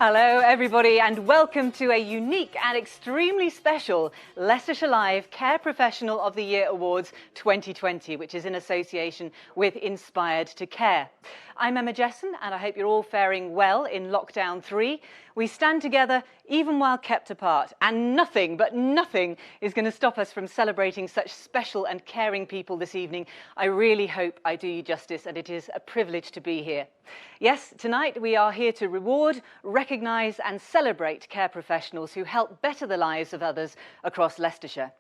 Hello everybody and welcome to a unique and extremely special Leicestershire Live Care Professional of the Year Awards 2020, which is in association with Inspired to Care. I'm Emma Jesson and I hope you're all faring well in lockdown 3. We stand together even while kept apart, and nothing, but nothing, is going to stop us from celebrating such special and caring people this evening. I really hope I do you justice, and it is a privilege to be here. Yes, tonight we are here to reward, recognise and celebrate care professionals who help better the lives of others across Leicestershire.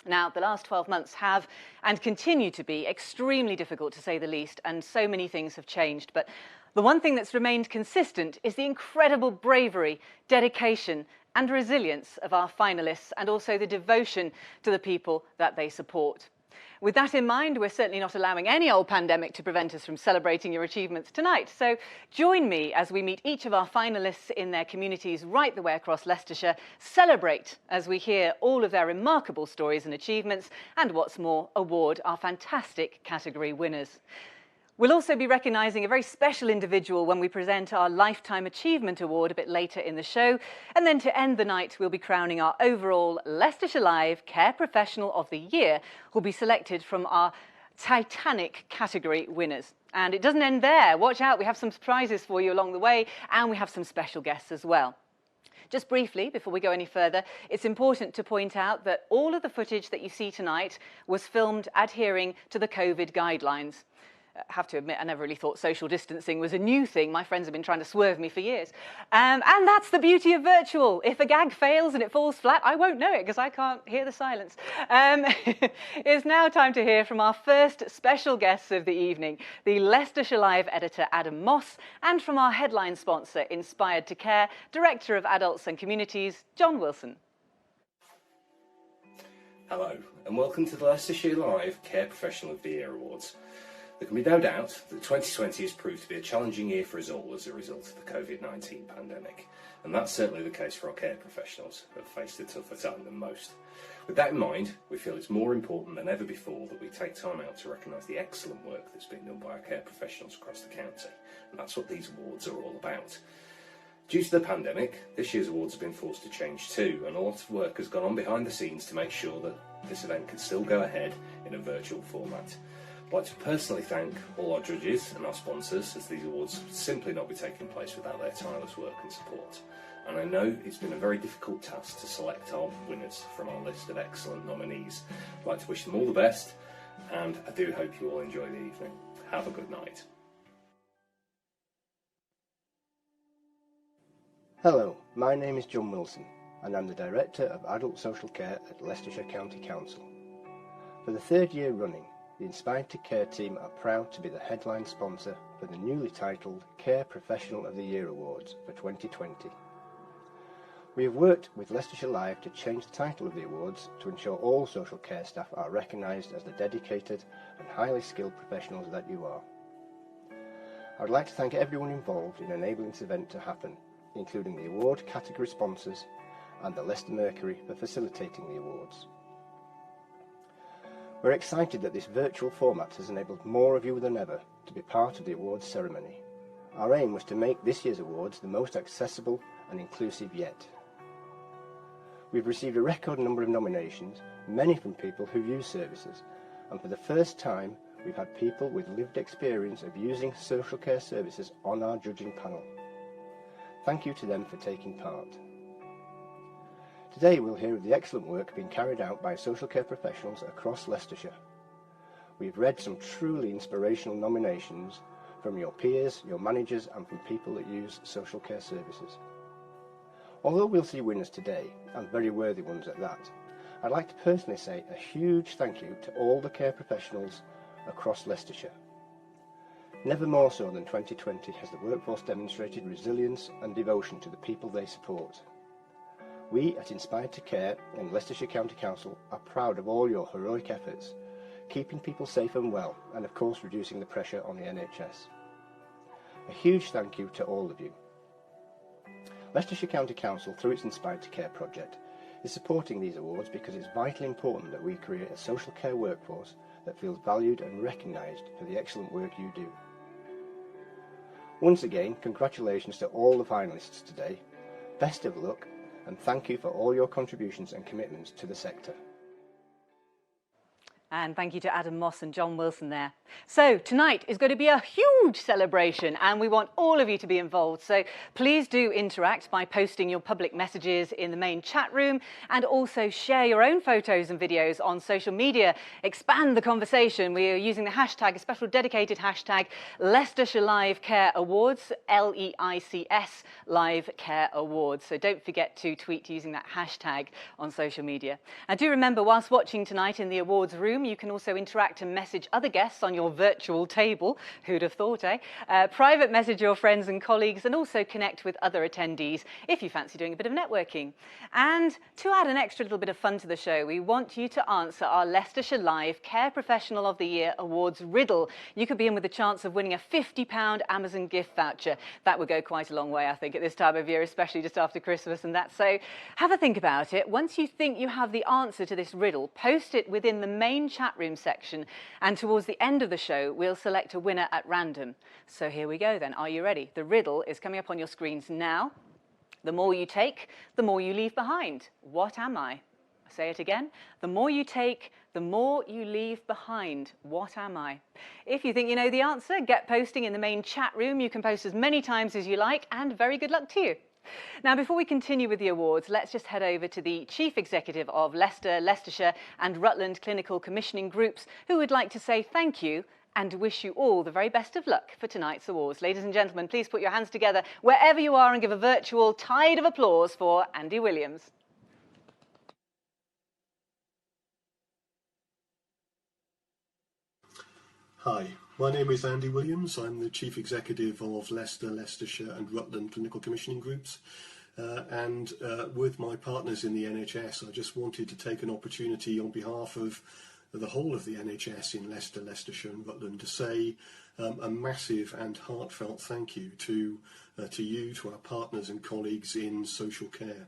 Now, the last 12 months have and continue to be extremely difficult, to say the least, and so many things have changed. But the one thing that's remained consistent is the incredible bravery, dedication and resilience of our finalists, and also the devotion to the people that they support. With that in mind, we're certainly not allowing any old pandemic to prevent us from celebrating your achievements tonight. So join me as we meet each of our finalists in their communities right the way across Leicestershire, celebrate as we hear all of their remarkable stories and achievements, and what's more, award our fantastic category winners. We'll also be recognising a very special individual when we present our Lifetime Achievement Award a bit later in the show. And then to end the night, we'll be crowning our overall Leicestershire Live Care Professional of the Year, who'll be selected from our Titanic category winners. And it doesn't end there. Watch out, we have some surprises for you along the way, and we have some special guests as well. Just briefly, before we go any further, it's important to point out that all of the footage that you see tonight was filmed adhering to the COVID guidelines. I have to admit, I never really thought social distancing was a new thing. My friends have been trying to swerve me for years. And that's the beauty of virtual. If a gag fails and it falls flat, I won't know it because I can't hear the silence. It's now time to hear from our first special guests of the evening, the Leicestershire Live editor, Adam Moss, and from our headline sponsor, Inspired to Care, Director of Adults and Communities, John Wilson. Hello, and welcome to the Leicestershire Live Care Professional of the Year Awards. There can be no doubt that 2020 has proved to be a challenging year for us all as a result of the COVID-19 pandemic, and that's certainly the case for our care professionals who have faced a tougher time than most. With that in mind, we feel it's more important than ever before that we take time out to recognise the excellent work that's been done by our care professionals across the county, and that's what these awards are all about. Due to the pandemic, this year's awards have been forced to change too, and a lot of work has gone on behind the scenes to make sure that this event can still go ahead in a virtual format. I'd like to personally thank all our judges and our sponsors, as these awards would simply not be taking place without their tireless work and support. And I know it's been a very difficult task to select our winners from our list of excellent nominees. I'd like to wish them all the best, and I do hope you all enjoy the evening. Have a good night. Hello, my name is John Wilson, and I'm the Director of Adult Social Care at Leicestershire County Council. For the third year running, the Inspired to Care team are proud to be the headline sponsor for the newly titled Care Professional of the Year Awards for 2020. We have worked with Leicestershire Live to change the title of the awards to ensure all social care staff are recognised as the dedicated and highly skilled professionals that you are. I would like to thank everyone involved in enabling this event to happen, including the award category sponsors and the Leicester Mercury for facilitating the awards. We're excited that this virtual format has enabled more of you than ever to be part of the awards ceremony. Our aim was to make this year's awards the most accessible and inclusive yet. We've received a record number of nominations, many from people who use services, and for the first time we've had people with lived experience of using social care services on our judging panel. Thank you to them for taking part. Today we'll hear of the excellent work being carried out by social care professionals across Leicestershire. We've read some truly inspirational nominations from your peers, your managers and from people that use social care services. Although we'll see winners today, and very worthy ones at that, I'd like to personally say a huge thank you to all the care professionals across Leicestershire. Never more so than 2020 has the workforce demonstrated resilience and devotion to the people they support. We at Inspired to Care and Leicestershire County Council are proud of all your heroic efforts, keeping people safe and well, and of course reducing the pressure on the NHS. A huge thank you to all of you. Leicestershire County Council, through its Inspired to Care project, is supporting these awards because it's vitally important that we create a social care workforce that feels valued and recognised for the excellent work you do. Once again, congratulations to all the finalists today, Best of luck, and thank you for all your contributions and commitments to the sector. And thank you to Adam Moss and John Wilson there. So tonight is going to be a huge celebration and we want all of you to be involved. So please do interact by posting your public messages in the main chat room and also share your own photos and videos on social media. Expand the conversation. We are using the hashtag, a special dedicated hashtag, Leicestershire Live Care Awards, LEICS Live Care Awards. So don't forget to tweet using that hashtag on social media. And do remember, whilst watching tonight in the awards room, you can also interact and message other guests on your virtual table. Who'd have thought, eh? Private message your friends and colleagues and also connect with other attendees if you fancy doing a bit of networking. And to add an extra little bit of fun to the show, we want you to answer our Leicestershire Live Care Professional of the Year Awards riddle. You could be in with a chance of winning a £50 Amazon gift voucher. That would go quite a long way, I think, at this time of year, especially just after Christmas and that. So have a think about it. Once you think you have the answer to this riddle, post it within the main chat room section, and towards the end of the show we'll select a winner at random. So here we go then. Are you ready? The riddle is coming up on your screens now. The more you take, the more you leave behind. What am I? I say it again. The more you take, the more you leave behind. What am I? If you think you know the answer, get posting in the main chat room. You can post as many times as you like, and very good luck to you. Now, before we continue with the awards, let's just head over to the Chief Executive of Leicester, Leicestershire and Rutland Clinical Commissioning Groups, who would like to say thank you and wish you all the very best of luck for tonight's awards. Ladies and gentlemen, please put your hands together wherever you are and give a virtual tide of applause for Andy Williams. Hi, my name is Andy Williams. I'm the Chief Executive of Leicester, Leicestershire and Rutland Clinical Commissioning Groups. And with my partners in the NHS, I just wanted to take an opportunity on behalf of the whole of the NHS in Leicester, Leicestershire and Rutland to say a massive and heartfelt thank you to you, to our partners and colleagues in social care.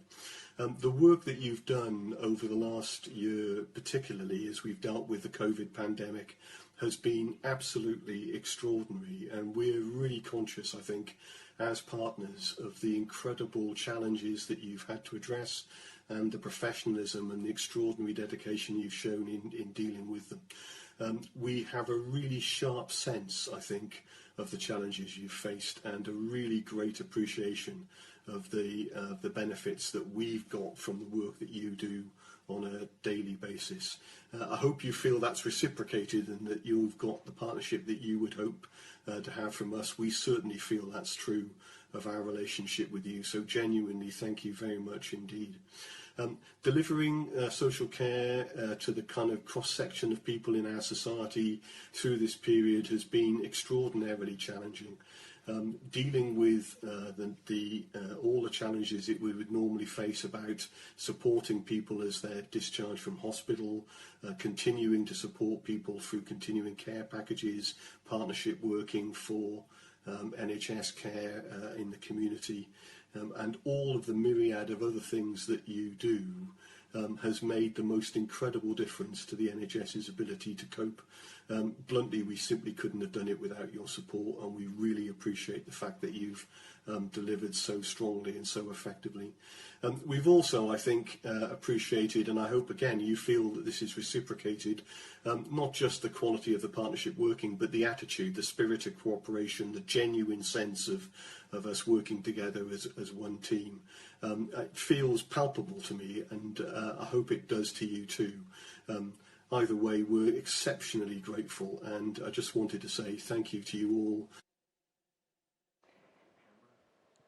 The work that you've done over the last year, particularly as we've dealt with the COVID pandemic, has been absolutely extraordinary, and we're really conscious, I think, as partners of the incredible challenges that you've had to address and the professionalism and the extraordinary dedication you've shown in dealing with them. We have a really sharp sense, I think, of the challenges you've faced and a really great appreciation of the benefits that we've got from the work that you do on a daily basis. I hope you feel that's reciprocated and that you've got the partnership that you would hope to have from us. We certainly feel that's true of our relationship with you, so genuinely thank you very much indeed. Delivering social care to the kind of cross-section of people in our society through this period has been extraordinarily challenging. Dealing with all the challenges that we would normally face about supporting people as they're discharged from hospital, continuing to support people through continuing care packages, partnership working for NHS care in the community, and all of the myriad of other things that you do has made the most incredible difference to the NHS's ability to cope. Bluntly, we simply couldn't have done it without your support, and we really appreciate the fact that you've delivered so strongly and so effectively. We've also, I think, appreciated, and I hope again you feel that this is reciprocated, not just the quality of the partnership working, but the attitude, the spirit of cooperation, the genuine sense of us working together as one team. It feels palpable to me, and I hope it does to you too. Either way, we're exceptionally grateful, and I just wanted to say thank you to you all.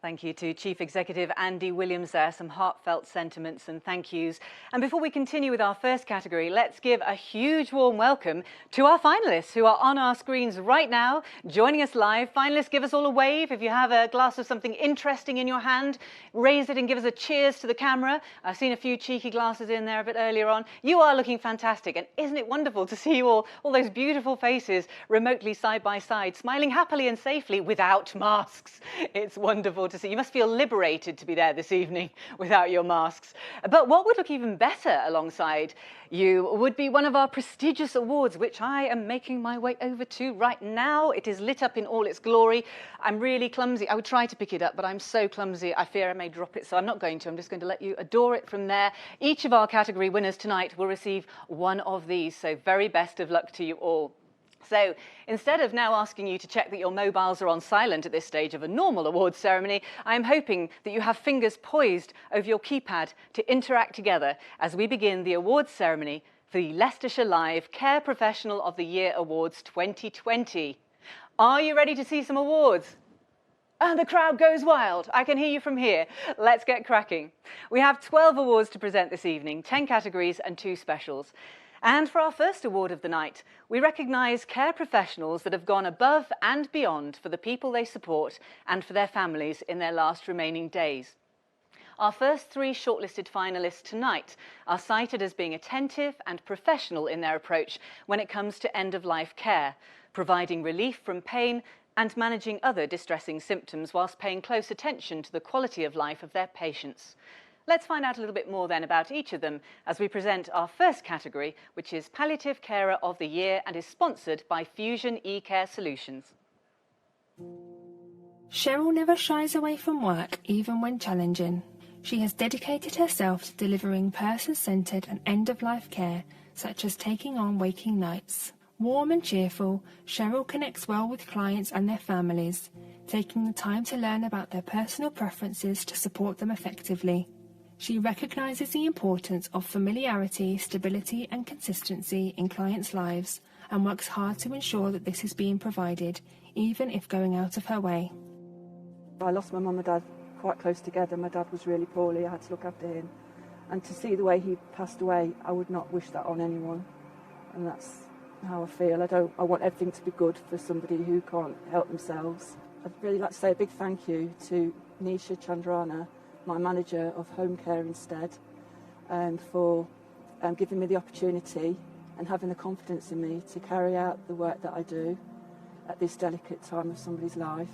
Thank you to Chief Executive Andy Williams there, some heartfelt sentiments and thank yous. And before we continue with our first category, let's give a huge warm welcome to our finalists who are on our screens right now, joining us live. Finalists, give us all a wave. If you have a glass of something interesting in your hand, raise it and give us a cheers to the camera. I've seen a few cheeky glasses in there a bit earlier on. You are looking fantastic, and isn't it wonderful to see you all those beautiful faces remotely side by side, smiling happily and safely without masks. It's wonderful to to see. You must feel liberated to be there this evening without your masks. But what would look even better alongside you would be one of our prestigious awards, which I am making my way over to right now. It is lit up in all its glory. I'm really clumsy. I would try to pick it up, but I'm so clumsy, I fear I may drop it, so I'm not going to. I'm just going to let you adore it from there. Each of our category winners tonight will receive one of these, so very best of luck to you all. So instead of now asking you to check that your mobiles are on silent at this stage of a normal awards ceremony, I am hoping that you have fingers poised over your keypad to interact together as we begin the awards ceremony for the Leicestershire Live Care Professional of the Year Awards 2020. Are you ready to see some awards? And the crowd goes wild. I can hear you from here. Let's get cracking. We have 12 awards to present this evening, 10 categories and 2 specials. And for our first award of the night, we recognise care professionals that have gone above and beyond for the people they support and for their families in their last remaining days. Our first 3 shortlisted finalists tonight are cited as being attentive and professional in their approach when it comes to end-of-life care, providing relief from pain and managing other distressing symptoms whilst paying close attention to the quality of life of their patients. Let's find out a little bit more then about each of them as we present our first category, which is Palliative Carer of the Year and is sponsored by Fusion eCare Solutions. Cheryl never shies away from work, even when challenging. She has dedicated herself to delivering person-centred and end-of-life care, such as taking on waking nights. Warm and cheerful, Cheryl connects well with clients and their families, taking the time to learn about their personal preferences to support them effectively. She recognises the importance of familiarity, stability and consistency in clients' lives and works hard to ensure that this is being provided, even if going out of her way. I lost my mum and dad quite close together. My dad was really poorly, I had to look after him. And to see the way he passed away, I would not wish that on anyone. And that's how I feel. I want everything to be good for somebody who can't help themselves. I'd really like to say a big thank you to Nisha Chandrana, my manager of home care instead, for giving me the opportunity and having the confidence in me to carry out the work that I do at this delicate time of somebody's life.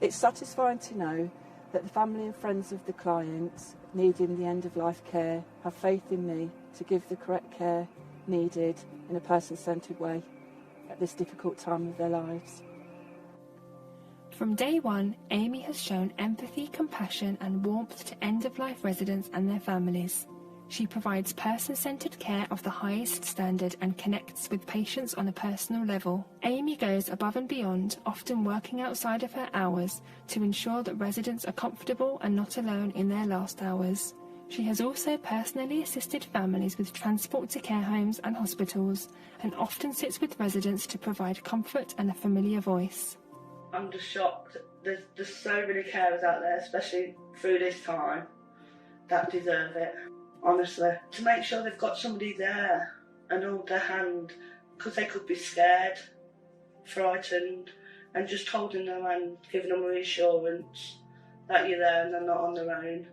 It's satisfying to know that the family and friends of the client needing the end-of-life care have faith in me to give the correct care needed in a person-centred way at this difficult time of their lives. From day one, Amy has shown empathy, compassion and warmth to end-of-life residents and their families. She provides person-centred care of the highest standard and connects with patients on a personal level. Amy goes above and beyond, often working outside of her hours, to ensure that residents are comfortable and not alone in their last hours. She has also personally assisted families with transport to care homes and hospitals, and often sits with residents to provide comfort and a familiar voice. I'm just shocked. There's so many carers out there, especially through this time, that deserve it, honestly. To make sure they've got somebody there and hold their hand, because they could be scared, frightened, and just holding them and giving them reassurance that you're there and they're not on their own.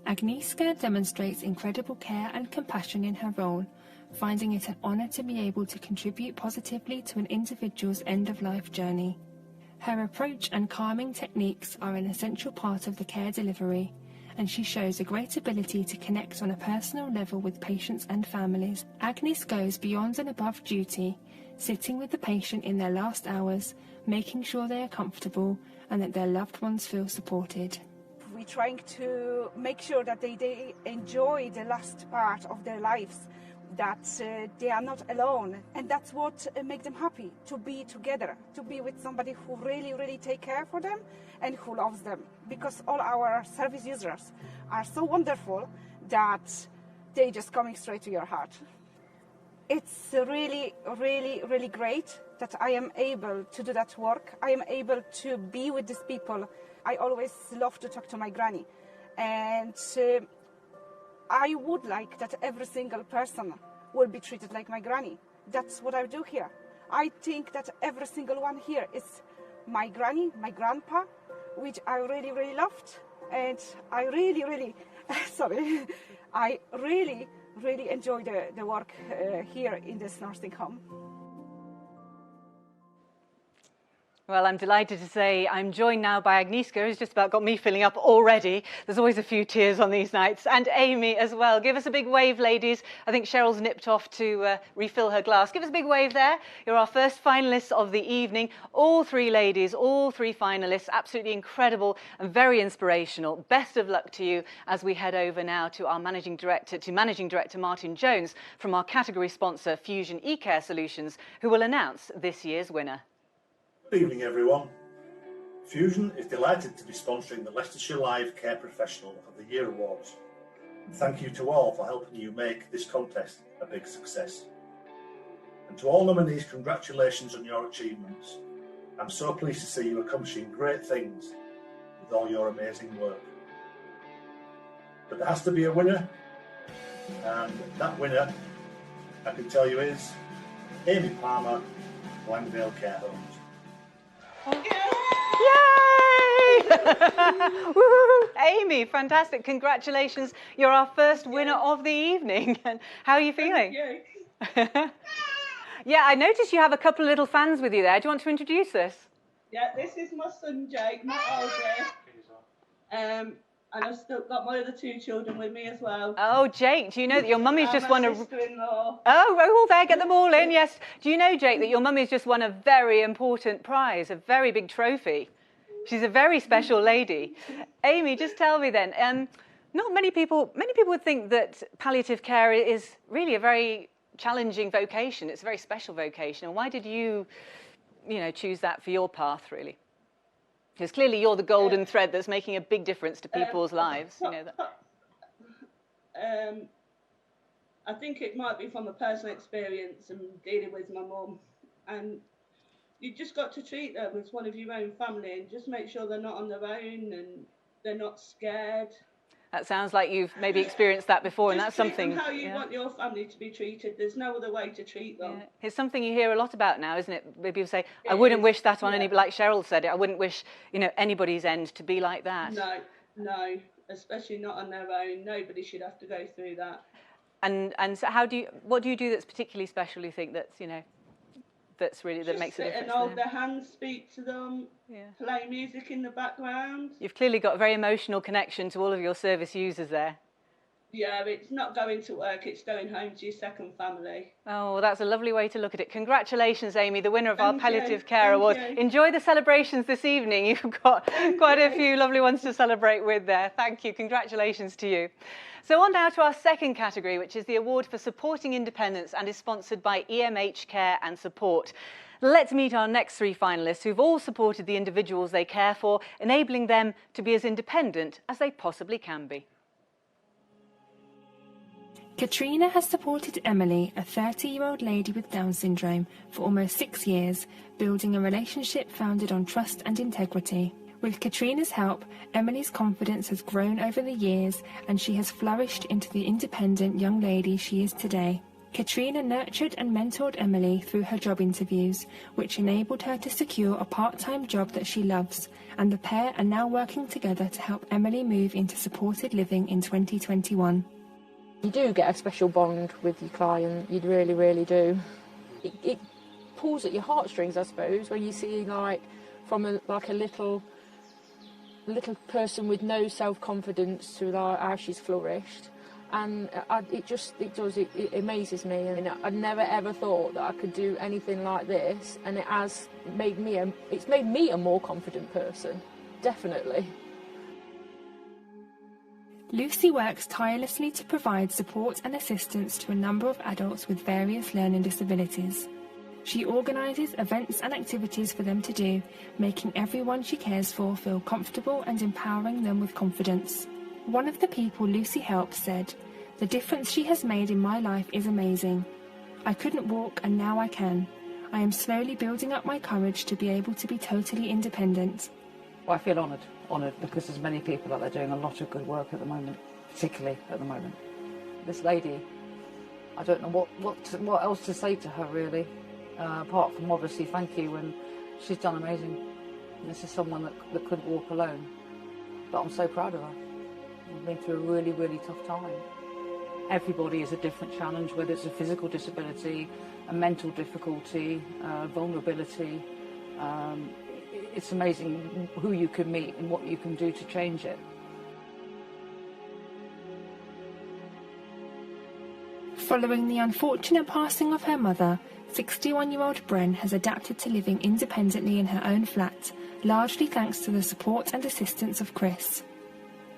Agnieszka demonstrates incredible care and compassion in her role, finding it an honour to be able to contribute positively to an individual's end-of-life journey. Her approach and calming techniques are an essential part of the care delivery, and she shows a great ability to connect on a personal level with patients and families. Agnes goes beyond and above duty, sitting with the patient in their last hours, making sure they are comfortable and that their loved ones feel supported. We're trying to make sure that they enjoy the last part of their lives, that they are not alone, and that's what makes them happy, to be together, to be with somebody who really, really take care for them and who loves them, because all our service users are so wonderful that they just coming straight to your heart. It's really, really, really great that I am able to do that work. I am able to be with these people. I always love to talk to my granny, and I would like that every single person will be treated like my granny. That's what I do here. I think that every single one here is my granny, my grandpa, which I really, really loved. And I really, really, I really, really enjoy the work here in this nursing home. Well, I'm delighted to say I'm joined now by Agnieszka, who's just about got me filling up already. There's always a few tears on these nights. And Amy as well. Give us a big wave, ladies. I think Cheryl's nipped off to refill her glass. Give us a big wave there. You're our first finalists of the evening. All three ladies, all three finalists, absolutely incredible and very inspirational. Best of luck to you as we head over now to our Managing Director Martin Jones from our category sponsor Fusion eCare Solutions, who will announce this year's winner. Good evening, everyone. Fusion is delighted to be sponsoring the LeicestershireLive Care Professional of the Year Awards. Thank you to all for helping you make this contest a big success. And to all nominees, congratulations on your achievements. I'm so pleased to see you accomplishing great things with all your amazing work. But there has to be a winner, and that winner, I can tell you, is Amy Palmer, Langdale Care Homes. Yay! Woo-hoo! Amy, fantastic. Congratulations. You're our first winner of the evening. And how are you feeling? Thank you. Yeah, I noticed you have a couple of little fans with you there. Do you want to introduce us? Yeah, this is my son Jake, my oldest. And I've still got my other two children with me as well. Oh, Jake, do you know that your mummy's just won a... sister-in-law. Oh, there, get them all in, yes. Do you know, Jake, that your mummy's just won a very important prize, a very big trophy? She's a very special lady. Amy, just tell me then, not many people would think that palliative care is really a very challenging vocation. It's a very special vocation. And why did you choose that for your path, really? Because clearly you're the golden thread that's making a big difference to people's lives. You know that. I think it might be from a personal experience and dealing with my mum. And you just got to treat them as one of your own family and just make sure they're not on their own and they're not scared. That sounds like you've maybe experienced that before, and that's something... Just treat them how you want your family to be treated. There's no other way to treat them. Yeah. It's something you hear a lot about now, isn't it? Maybe people say, I wouldn't wish that on anybody, like Cheryl said it, I wouldn't wish, anybody's end to be like that. No, especially not on their own. Nobody should have to go through that. And so what do you do that's particularly special, you think, that's, that's really, that makes a difference? Just sit and hold their hands, speak to them, play music in the background. You've clearly got a very emotional connection to all of your service users there. Yeah, it's not going to work, it's going home to your second family. Oh, well, that's a lovely way to look at it. Congratulations, Amy, the winner of our Palliative Care Award. Enjoy the celebrations this evening. You've got quite a few lovely ones to celebrate with there. Thank you. Congratulations to you. So on now to our second category, which is the Award for Supporting Independence and is sponsored by EMH Care and Support. Let's meet our next three finalists who've all supported the individuals they care for, enabling them to be as independent as they possibly can be. Katrina has supported Emily, a 30-year-old lady with Down syndrome, for almost 6 years, building a relationship founded on trust and integrity. With Katrina's help, Emily's confidence has grown over the years and she has flourished into the independent young lady she is today. Katrina nurtured and mentored Emily through her job interviews, which enabled her to secure a part-time job that she loves, and the pair are now working together to help Emily move into supported living in 2021. You do get a special bond with your client, you really, really do. It pulls at your heartstrings, I suppose, when you see, like, from a little person with no self-confidence to like how she's flourished. And it amazes me, and I never ever thought that I could do anything like this, and it's made me a more confident person, definitely. Lucy works tirelessly to provide support and assistance to a number of adults with various learning disabilities. She organises events and activities for them to do, making everyone she cares for feel comfortable and empowering them with confidence. One of the people Lucy helps said, "The difference she has made in my life is amazing. I couldn't walk and now I can. I am slowly building up my courage to be able to be totally independent." Well, I feel honoured because there's many people that are doing a lot of good work at the moment, particularly at the moment. This lady, I don't know what else to say to her really, apart from obviously thank you, and she's done amazing. And this is someone that couldn't walk alone, but I'm so proud of her. I've been through a really, really tough time. Everybody is a different challenge, whether it's a physical disability, a mental difficulty, vulnerability. it's amazing who you can meet and what you can do to change it. Following the unfortunate passing of her mother, 61-year-old Bren has adapted to living independently in her own flat, largely thanks to the support and assistance of Chris.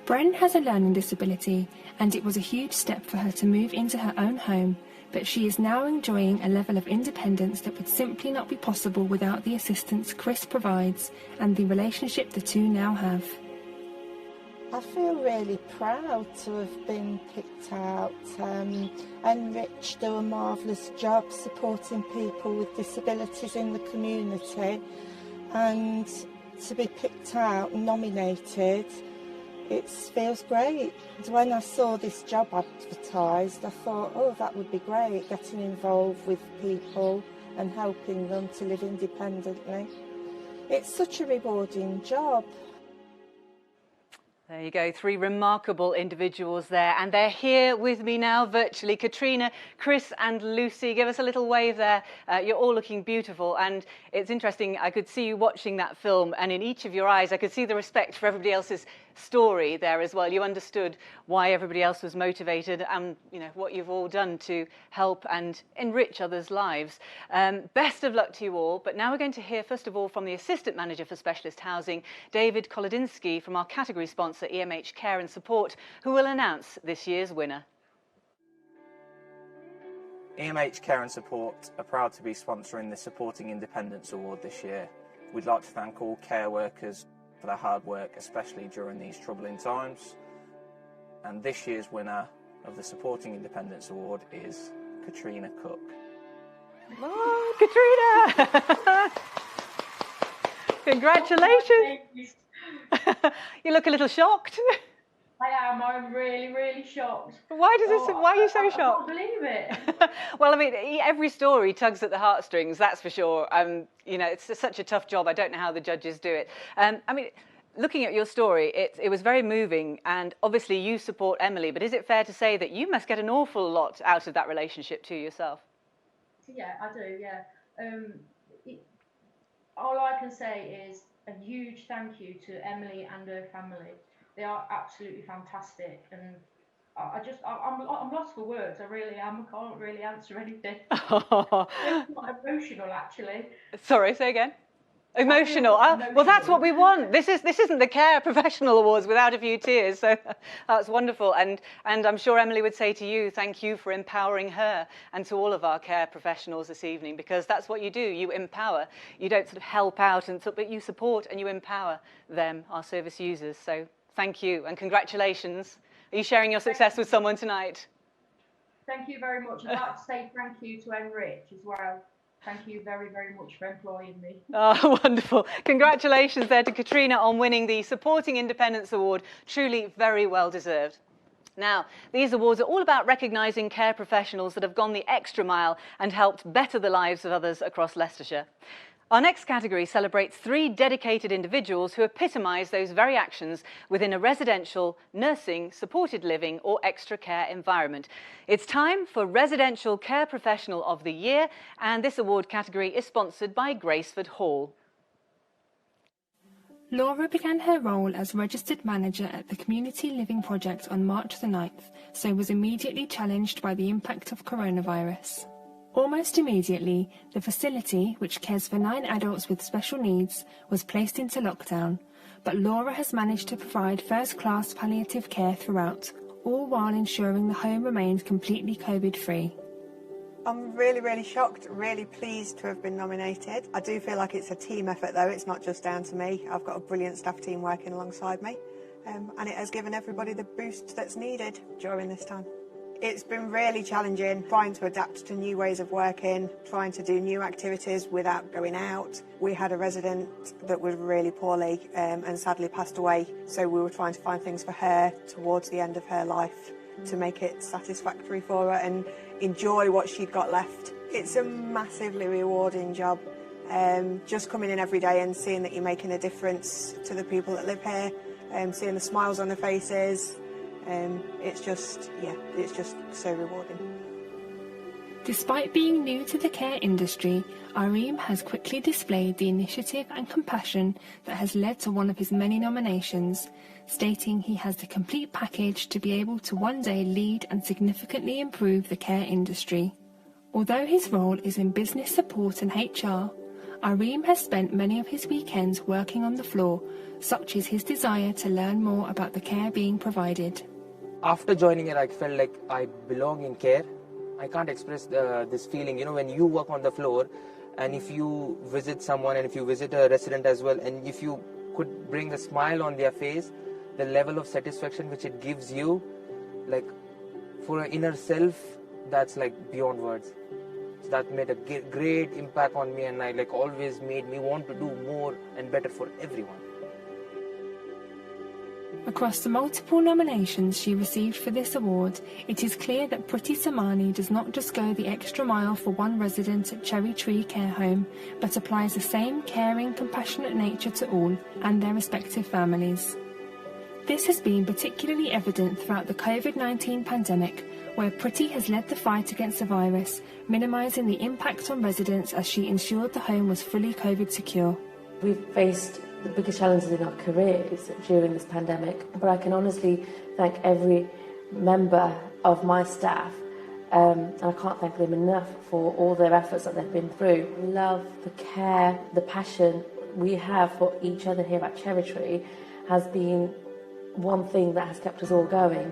Bren has a learning disability, and it was a huge step for her to move into her own home, but she is now enjoying a level of independence that would simply not be possible without the assistance Chris provides and the relationship the two now have. I feel really proud to have been picked out, and Rich do a marvellous job supporting people with disabilities in the community, and to be picked out and nominated, it feels great. When I saw this job advertised, I thought, oh, that would be great, getting involved with people and helping them to live independently. It's such a rewarding job. There you go, 3 remarkable individuals there, and they're here with me now virtually. Katrina, Chris and Lucy, give us a little wave there. You're all looking beautiful, and it's interesting, I could see you watching that film, and in each of your eyes I could see the respect for everybody else's story there as well. You understood why everybody else was motivated and, you know, what you've all done to help and enrich others' lives. Best of luck to you all, but now we're going to hear first of all from the Assistant Manager for Specialist Housing, David Kolodinsky, from our category sponsor EMH Care and Support, who will announce this year's winner. EMH Care and Support are proud to be sponsoring the Supporting Independence Award this year. We'd like to thank all care workers for their hard work, especially during these troubling times. And this year's winner of the Supporting Independence Award is Katrina Cook. Oh, Katrina! Congratulations! You look a little shocked. I am. I'm really, really shocked. Why are you so shocked? I can't believe it. Well, I mean, every story tugs at the heartstrings, that's for sure. You know, it's such a tough job. I don't know how the judges do it. I mean, looking at your story, it was very moving, and obviously you support Emily, but is it fair to say that you must get an awful lot out of that relationship too yourself? Yeah, I do, yeah. All I can say is a huge thank you to Emily and her family. They are absolutely fantastic, and I'm lost for words. I really am. I can't really answer anything. It's quite emotional, actually. Sorry, say again. Emotional. Well, that's what we want. This isn't the Care Professional Awards without a few tears. So that's wonderful. And I'm sure Emily would say to you, thank you for empowering her and to all of our care professionals this evening, because that's what you do. You empower. You don't sort of help out, but you support and you empower them, our service users. So thank you and congratulations. Are you sharing your success with someone tonight? Thank you very much. I'd like to say thank you to Enrich as well. Thank you very, very much for employing me. Oh, wonderful. Congratulations there to Katrina on winning the Supporting Independence Award. Truly very well deserved. Now, these awards are all about recognising care professionals that have gone the extra mile and helped better the lives of others across Leicestershire. Our next category celebrates 3 dedicated individuals who epitomise those very actions within a residential, nursing, supported living or extra care environment. It's time for Residential Care Professional of the Year, and this award category is sponsored by Graceford Hall. Laura began her role as registered manager at the Community Living Project on March the 9th, so was immediately challenged by the impact of coronavirus. Almost immediately, the facility, which cares for 9 adults with special needs, was placed into lockdown, but Laura has managed to provide first-class palliative care throughout, all while ensuring the home remains completely COVID-free. I'm really, really shocked, really pleased to have been nominated. I do feel like it's a team effort though, it's not just down to me. I've got a brilliant staff team working alongside me, and it has given everybody the boost that's needed during this time. It's been really challenging, trying to adapt to new ways of working, trying to do new activities without going out. We had a resident that was really poorly and sadly passed away, so we were trying to find things for her towards the end of her life to make it satisfactory for her and enjoy what she'd got left. It's a massively rewarding job, just coming in every day and seeing that you're making a difference to the people that live here, seeing the smiles on their faces. It's just so rewarding. Despite being new to the care industry, Areem has quickly displayed the initiative and compassion that has led to one of his many nominations, stating he has the complete package to be able to one day lead and significantly improve the care industry. Although his role is in business support and HR, Areem has spent many of his weekends working on the floor, such is his desire to learn more about the care being provided. After joining it, I felt like I belong in care. I can't express this feeling, when you work on the floor, and if you visit someone, and if you visit a resident as well, and if you could bring a smile on their face, the level of satisfaction which it gives you, like for an inner self, that's like beyond words. So that made a great impact on me, and always made me want to do more and better for everyone. Across the multiple nominations she received for this award, it is clear that Priti Samani does not just go the extra mile for one resident at Cherry Tree Care Home, but applies the same caring, compassionate nature to all and their respective families. This has been particularly evident throughout the COVID-19 pandemic, where Priti has led the fight against the virus, minimising the impact on residents as she ensured the home was fully COVID secure. We've faced the biggest challenges in our careers during this pandemic, but I can honestly thank every member of my staff, and I can't thank them enough for all their efforts that they've been through. The love, the care, the passion we have for each other here at Cherry Tree has been one thing that has kept us all going.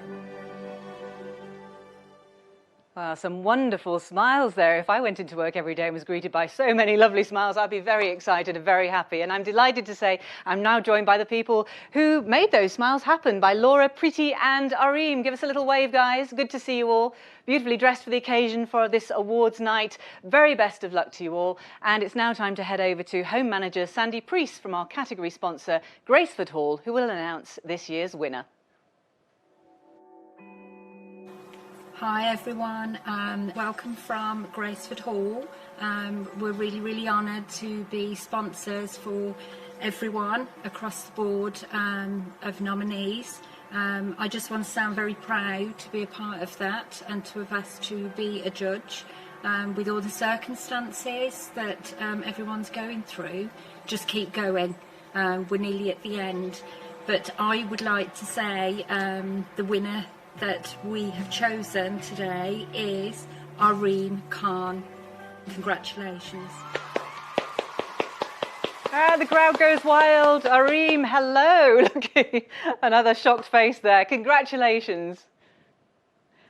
Wow, some wonderful smiles there. If I went into work every day and was greeted by so many lovely smiles, I'd be very excited and very happy. And I'm delighted to say I'm now joined by the people who made those smiles happen, by Laura, Priti and Areem. Give us a little wave, guys. Good to see you all. Beautifully dressed for the occasion for this awards night. Very best of luck to you all. And it's now time to head over to Home Manager Sandy Priest from our category sponsor, Graceford Hall, who will announce this year's winner. Hi everyone, welcome from Graceford Hall. We're really honoured to be sponsors for everyone across the board of nominees. I just want to say I'm very proud to be a part of that and to have asked to be a judge. With all the circumstances that everyone's going through, just keep going. We're nearly at the end. But I would like to say the winner that we have chosen today is Areem Khan. Congratulations. The crowd goes wild. Areem, hello. Look, another shocked face there. Congratulations.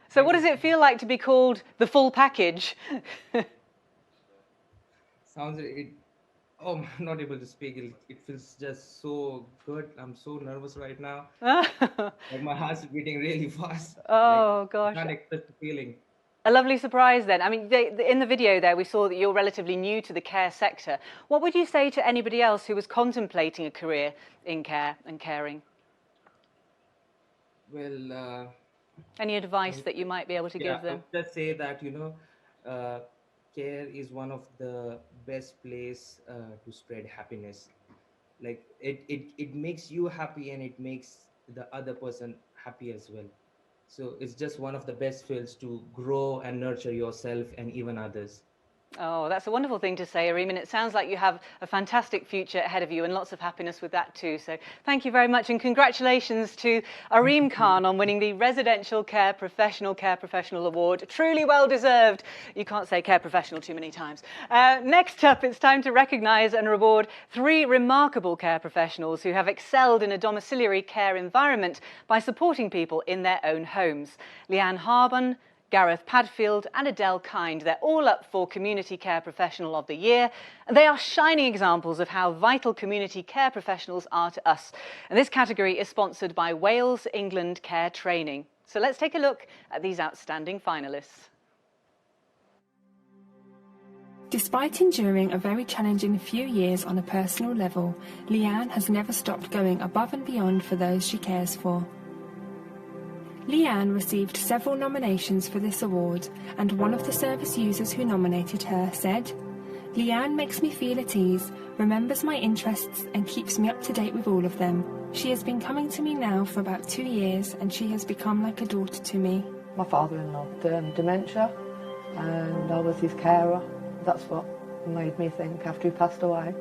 So what does it feel like to be called the full package? Sounds it. Oh, I'm not able to speak. It feels just so good. I'm so nervous right now. Like my heart's beating really fast. Oh, gosh. I can't express the feeling. A lovely surprise then. I mean, in the video there, we saw that you're relatively new to the care sector. What would you say to anybody else who was contemplating a career in care and caring? Well, any advice that you might be able to give them? I would just say that, care is one of the best place to spread happiness. Like it makes you happy and it makes the other person happy as well. So it's just one of the best fields to grow and nurture yourself and even others. Oh, that's a wonderful thing to say, Areem, and it sounds like you have a fantastic future ahead of you and lots of happiness with that too. So thank you very much, and congratulations to Areem Khan on winning the Residential Care Professional Award. Truly well deserved. You can't say care professional too many times. Next up, it's time to recognise and reward 3 remarkable care professionals who have excelled in a domiciliary care environment by supporting people in their own homes. Leanne Harbon, Gareth Padfield and Adele Kind. They're all up for Community Care Professional of the Year, and they are shining examples of how vital community care professionals are to us. And this category is sponsored by Wales England Care Training. So let's take a look at these outstanding finalists. Despite enduring a very challenging few years on a personal level, Leanne has never stopped going above and beyond for those she cares for. Leanne received several nominations for this award, and one of the service users who nominated her said, "Leanne makes me feel at ease, remembers my interests and keeps me up to date with all of them. She has been coming to me now for about 2 years and she has become like a daughter to me." My father-in-law had dementia and I was his carer. That's what made me think after he passed away,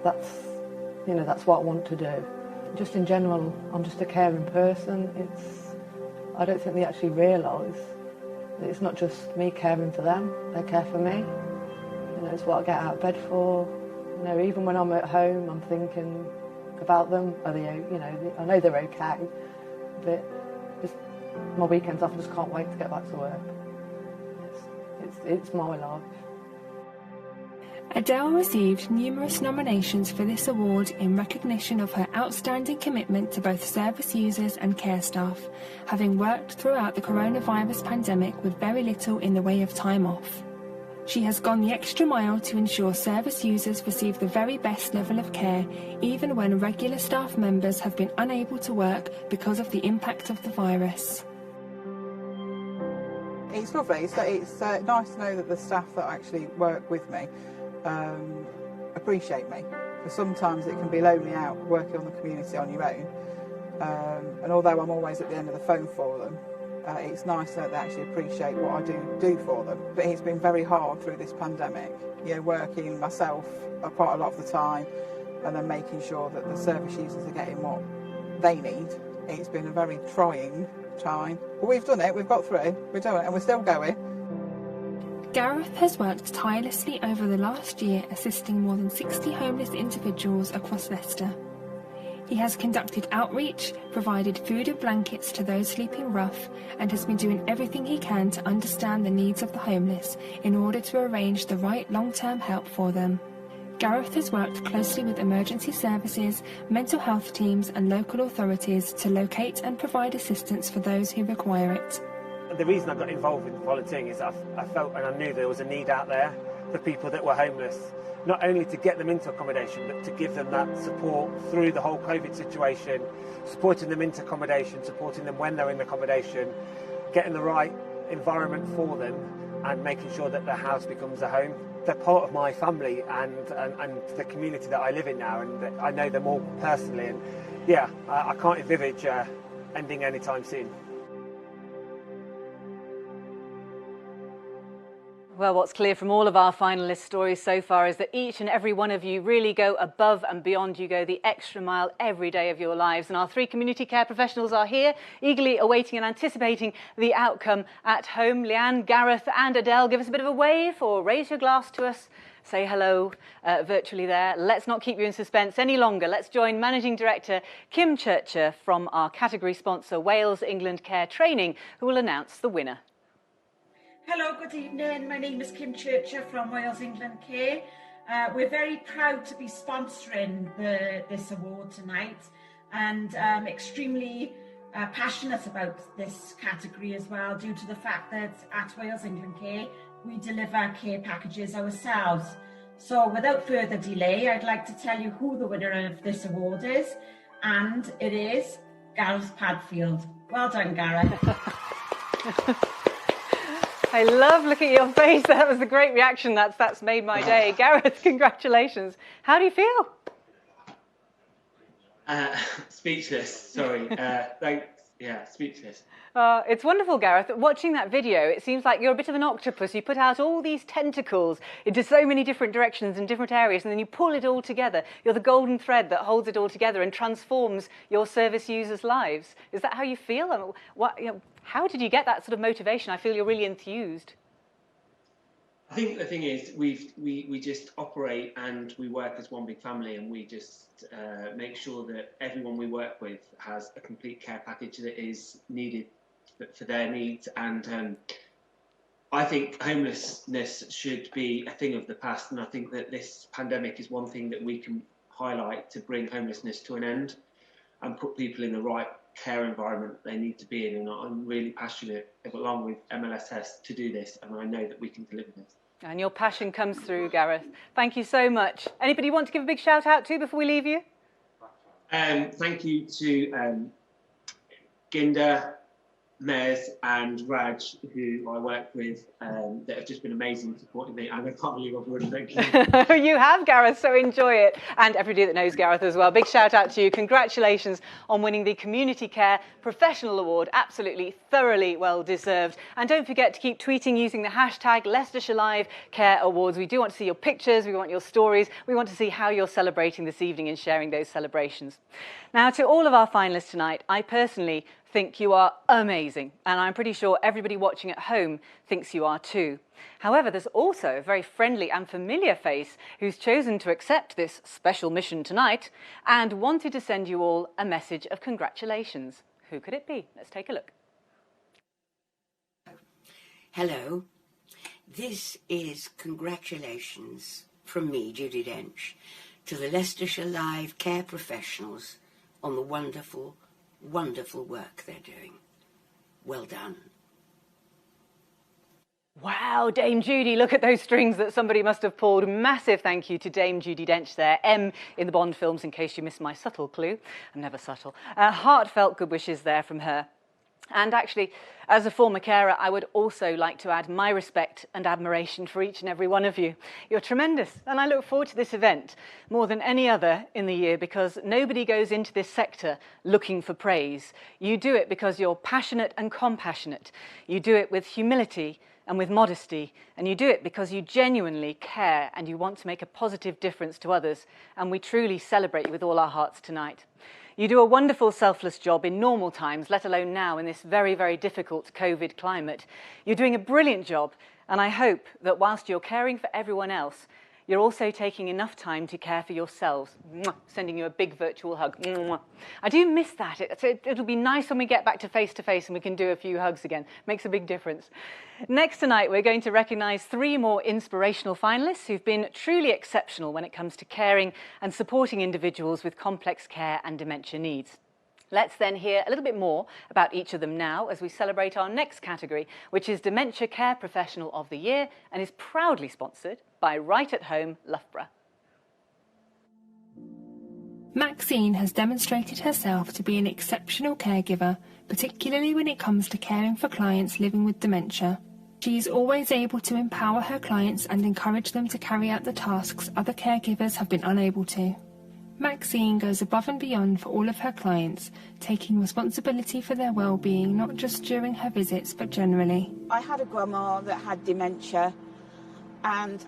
that's what I want to do. Just in general, I'm just a caring person. I don't think they actually realise that it's not just me caring for them, they care for me. It's what I get out of bed for. Even when I'm at home, I'm thinking about them. Are they, I know they're okay, but just my weekends off, I just can't wait to get back to work. It's my life. Adele received numerous nominations for this award in recognition of her outstanding commitment to both service users and care staff, having worked throughout the coronavirus pandemic with very little in the way of time off. She has gone the extra mile to ensure service users receive the very best level of care, even when regular staff members have been unable to work because of the impact of the virus. It's lovely. It's nice to know that the staff that actually work with me appreciate me. Because sometimes it can be lonely out working on the community on your own. And although I'm always at the end of the phone for them, it's nice that they actually appreciate what I do for them. But it's been very hard through this pandemic, working myself quite a lot of the time and then making sure that the service users are getting what they need. It's been a very trying time. But we've done it, we've got through, we're doing it and we're still going. Gareth has worked tirelessly over the last year assisting more than 60 homeless individuals across Leicester. He has conducted outreach, provided food and blankets to those sleeping rough, and has been doing everything he can to understand the needs of the homeless in order to arrange the right long-term help for them. Gareth has worked closely with emergency services, mental health teams and local authorities to locate and provide assistance for those who require it. The reason I got involved in volunteering is I felt and I knew there was a need out there for people that were homeless. Not only to get them into accommodation, but to give them that support through the whole COVID situation, supporting them into accommodation, supporting them when they're in accommodation, getting the right environment for them and making sure that their house becomes a home. They're part of my family and the community that I live in now, and I know them all personally, and yeah, I can't envisage ending anytime soon. Well, what's clear from all of our finalist stories so far is that each and every one of you really go above and beyond. You go the extra mile every day of your lives. And our 3 community care professionals are here, eagerly awaiting and anticipating the outcome at home. Leanne, Gareth and Adele, give us a bit of a wave or raise your glass to us. Say hello virtually there. Let's not keep you in suspense any longer. Let's join Managing Director Kim Churcher from our category sponsor Wales England Care Training, who will announce the winner. Hello, good evening. My name is Kim Churcher from Wales England Care. We're very proud to be sponsoring this award tonight, and extremely passionate about this category as well, due to the fact that at Wales England Care we deliver care packages ourselves. So without further delay, I'd like to tell you who the winner of this award is, and it is Gareth Padfield. Well done, Gareth. I love looking at your face. That was a great reaction. That's made my day. Gareth, congratulations. How do you feel? Speechless. Sorry. Thanks. Yeah, speechless. It's wonderful, Gareth. Watching that video, it seems like you're a bit of an octopus. You put out all these tentacles into so many different directions and different areas, and then you pull it all together. You're the golden thread that holds it all together and transforms your service users' lives. Is that how you feel? I mean, how did you get that sort of motivation? I feel you're really enthused. I think the thing is, we just operate and we work as one big family, and we just make sure that everyone we work with has a complete care package that is needed for their needs. And I think homelessness should be a thing of the past, and I think that this pandemic is one thing that we can highlight to bring homelessness to an end and put people in the right care environment they need to be in. And I'm really passionate, along with MLSS, to do this, and I know that we can deliver this. And your passion comes through, Gareth. Thank you so much. Anybody want to give a big shout out to before we leave you? Thank you to Ginder, Mez and Raj, who I work with, that have just been amazing supporting me, and I can't believe I've already mentioned You have, Gareth, so enjoy it. And everybody that knows Gareth as well. Big shout out to you. Congratulations on winning the Community Care Professional Award. Absolutely, thoroughly well deserved. And don't forget to keep tweeting using the hashtag LeicestershireLive Care Awards. We do want to see your pictures, we want your stories, we want to see how you're celebrating this evening and sharing those celebrations. Now, to all of our finalists tonight, I personally think you are amazing, and I'm pretty sure everybody watching at home thinks you are too. However, there's also a very friendly and familiar face who's chosen to accept this special mission tonight and wanted to send you all a message of congratulations. Who could it be? Let's take a look. Hello, this is congratulations from me, Judy Dench, to the Leicestershire Live Care Professionals on the wonderful work they're doing. Well done. Wow, Dame Judy, look at those strings that somebody must have pulled. Massive thank you to Dame Judy Dench there. M in the Bond films, in case you missed my subtle clue. I'm never subtle. Heartfelt good wishes there from her. And actually, as a former carer, I would also like to add my respect and admiration for each and every one of you. You're tremendous, and I look forward to this event more than any other in the year, because nobody goes into this sector looking for praise. You do it because you're passionate and compassionate. You do it with humility and with modesty, and you do it because you genuinely care and you want to make a positive difference to others, and we truly celebrate you with all our hearts tonight. You do a wonderful selfless job in normal times, let alone now in this very, very difficult COVID climate. You're doing a brilliant job, and I hope that whilst you're caring for everyone else, you're also taking enough time to care for yourselves. Mwah. Sending you a big virtual hug. Mwah. I do miss that. It'll be nice when we get back to face and we can do a few hugs again. Makes a big difference. Next tonight, we're going to recognise 3 more inspirational finalists who've been truly exceptional when it comes to caring and supporting individuals with complex care and dementia needs. Let's then hear a little bit more about each of them now as we celebrate our next category, which is Dementia Care Professional of the Year, and is proudly sponsored by Right at Home Loughborough. Maxine has demonstrated herself to be an exceptional caregiver, particularly when it comes to caring for clients living with dementia. She is always able to empower her clients and encourage them to carry out the tasks other caregivers have been unable to. Maxine goes above and beyond for all of her clients, taking responsibility for their well-being, not just during her visits, but generally. I had a grandma that had dementia, and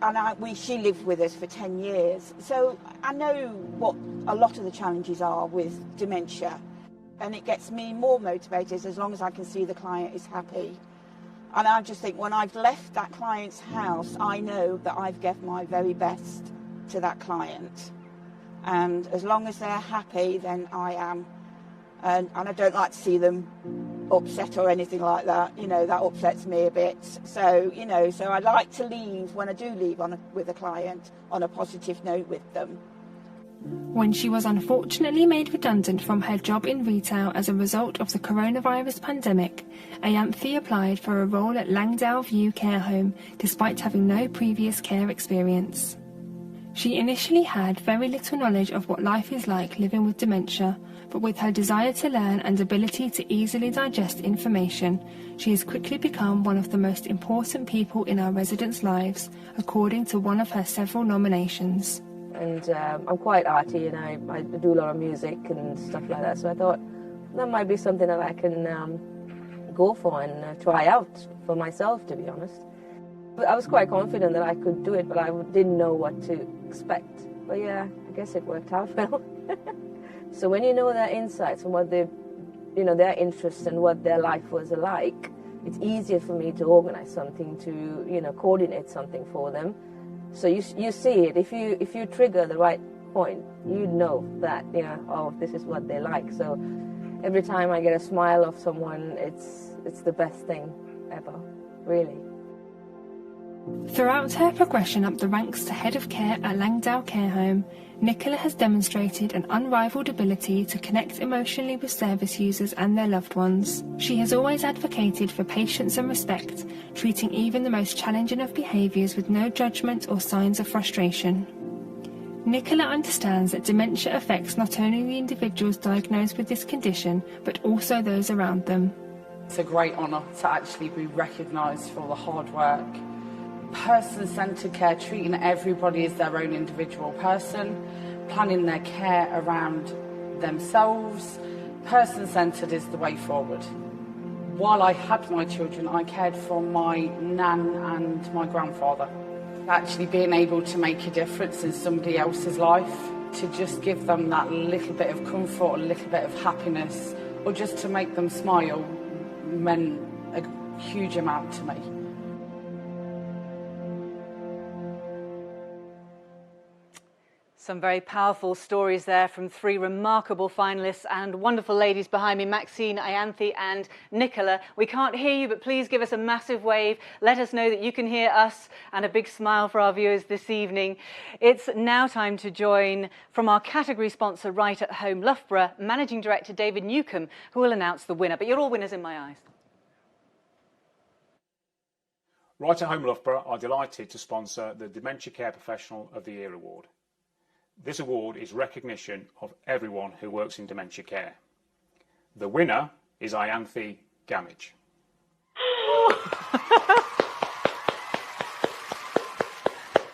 she lived with us for 10 years. So I know what a lot of the challenges are with dementia, and it gets me more motivated as long as I can see the client is happy. And I just think when I've left that client's house, I know that I've given my very best to that client. And as long as they're happy, then I am. And I don't like to see them upset or anything like that. You know, that upsets me a bit. So, you know, so I like to leave, when I do leave with a client, on a positive note with them. When she was unfortunately made redundant from her job in retail as a result of the coronavirus pandemic, Ayanthi applied for a role at Langdale View Care Home, despite having no previous care experience. She initially had very little knowledge of what life is like living with dementia, but with her desire to learn and ability to easily digest information, she has quickly become one of the most important people in our residents' lives, according to one of her several nominations. And I'm quite arty, and I do a lot of music and stuff like that, so I thought that might be something that I can go for and try out for myself, to be honest. I was quite confident that I could do it, but I didn't know what to expect. But yeah, I guess it worked out well. So when you know their insights and what their interests and what their life was like, it's easier for me to organize something, to coordinate something for them. So you see it. If you trigger the right point, you know that oh, this is what they like. So every time I get a smile of someone, it's the best thing ever, really. Throughout her progression up the ranks to head of care at Langdale Care Home, Nicola has demonstrated an unrivaled ability to connect emotionally with service users and their loved ones. She has always advocated for patience and respect, treating even the most challenging of behaviours with no judgment or signs of frustration. Nicola understands that dementia affects not only the individuals diagnosed with this condition, but also those around them. It's a great honour to actually be recognised for the hard work. Person-centred care, treating everybody as their own individual person, planning their care around themselves. Person-centred is the way forward. While I had my children, I cared for my nan and my grandfather. Actually being able to make a difference in somebody else's life, to just give them that little bit of comfort, a little bit of happiness, or just to make them smile, meant a huge amount to me. Some very powerful stories there from three remarkable finalists and wonderful ladies behind me, Maxine, Ianthe and Nicola. We can't hear you, but please give us a massive wave. Let us know that you can hear us, and a big smile for our viewers this evening. It's now time to join from our category sponsor Right at Home Loughborough, Managing Director David Newcombe, who will announce the winner. But you're all winners in my eyes. Right at Home Loughborough are delighted to sponsor the Dementia Care Professional of the Year Award. This award is recognition of everyone who works in dementia care. The winner is Ianthe Gamage.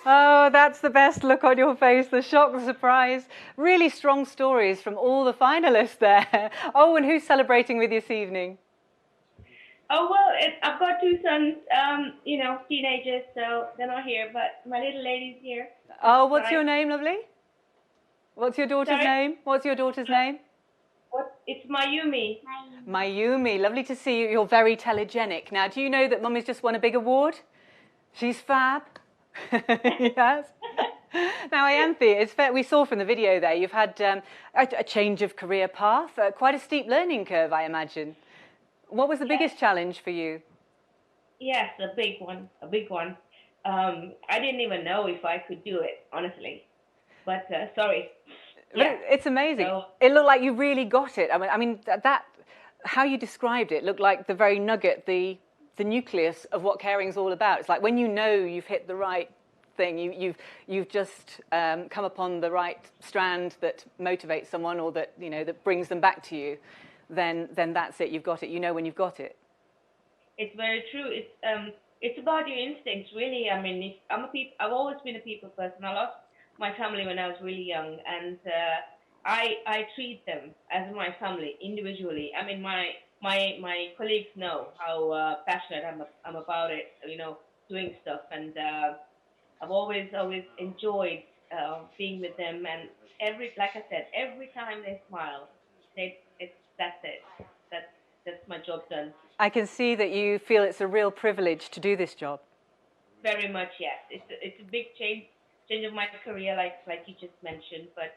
Oh, that's the best look on your face, the shock, the surprise. Really strong stories from all the finalists there. Oh, and who's celebrating with you this evening? Oh, well, I've got two sons, you know, teenagers, so they're not here, but my little lady's here. Oh, what's your name, lovely? What's your daughter's name? What's your daughter's name? It's Mayumi. Mayumi, lovely to see you. You're very telegenic. Now, do you know that Mummy's just won a big award? She's fab. Yes. Now, Ianthe, it's fair, we saw from the video there, you've had a change of career path, quite a steep learning curve, I imagine. What was the biggest challenge for you? Yes, a big one, a big one. I didn't even know if I could do it, honestly. But sorry. Yeah. It's amazing. So, it looked like you really got it. I mean that how you described it looked like the very nugget, the nucleus of what caring's all about. It's like when you know you've hit the right thing, you've just come upon the right strand that motivates someone, or that that brings them back to you. Then that's it. You've got it. You know when you've got it. It's very true. It's about your instincts, really. I mean, I've always been a people person. I lost my family when I was really young, and I treat them as my family individually. I mean, my colleagues know how passionate I'm about it, doing stuff, and I've always enjoyed being with them. And like I said, every time they smile, that's it. That's my job done. I can see that you feel it's a real privilege to do this job. Very much, yes. It's a big change of my career, like you just mentioned. But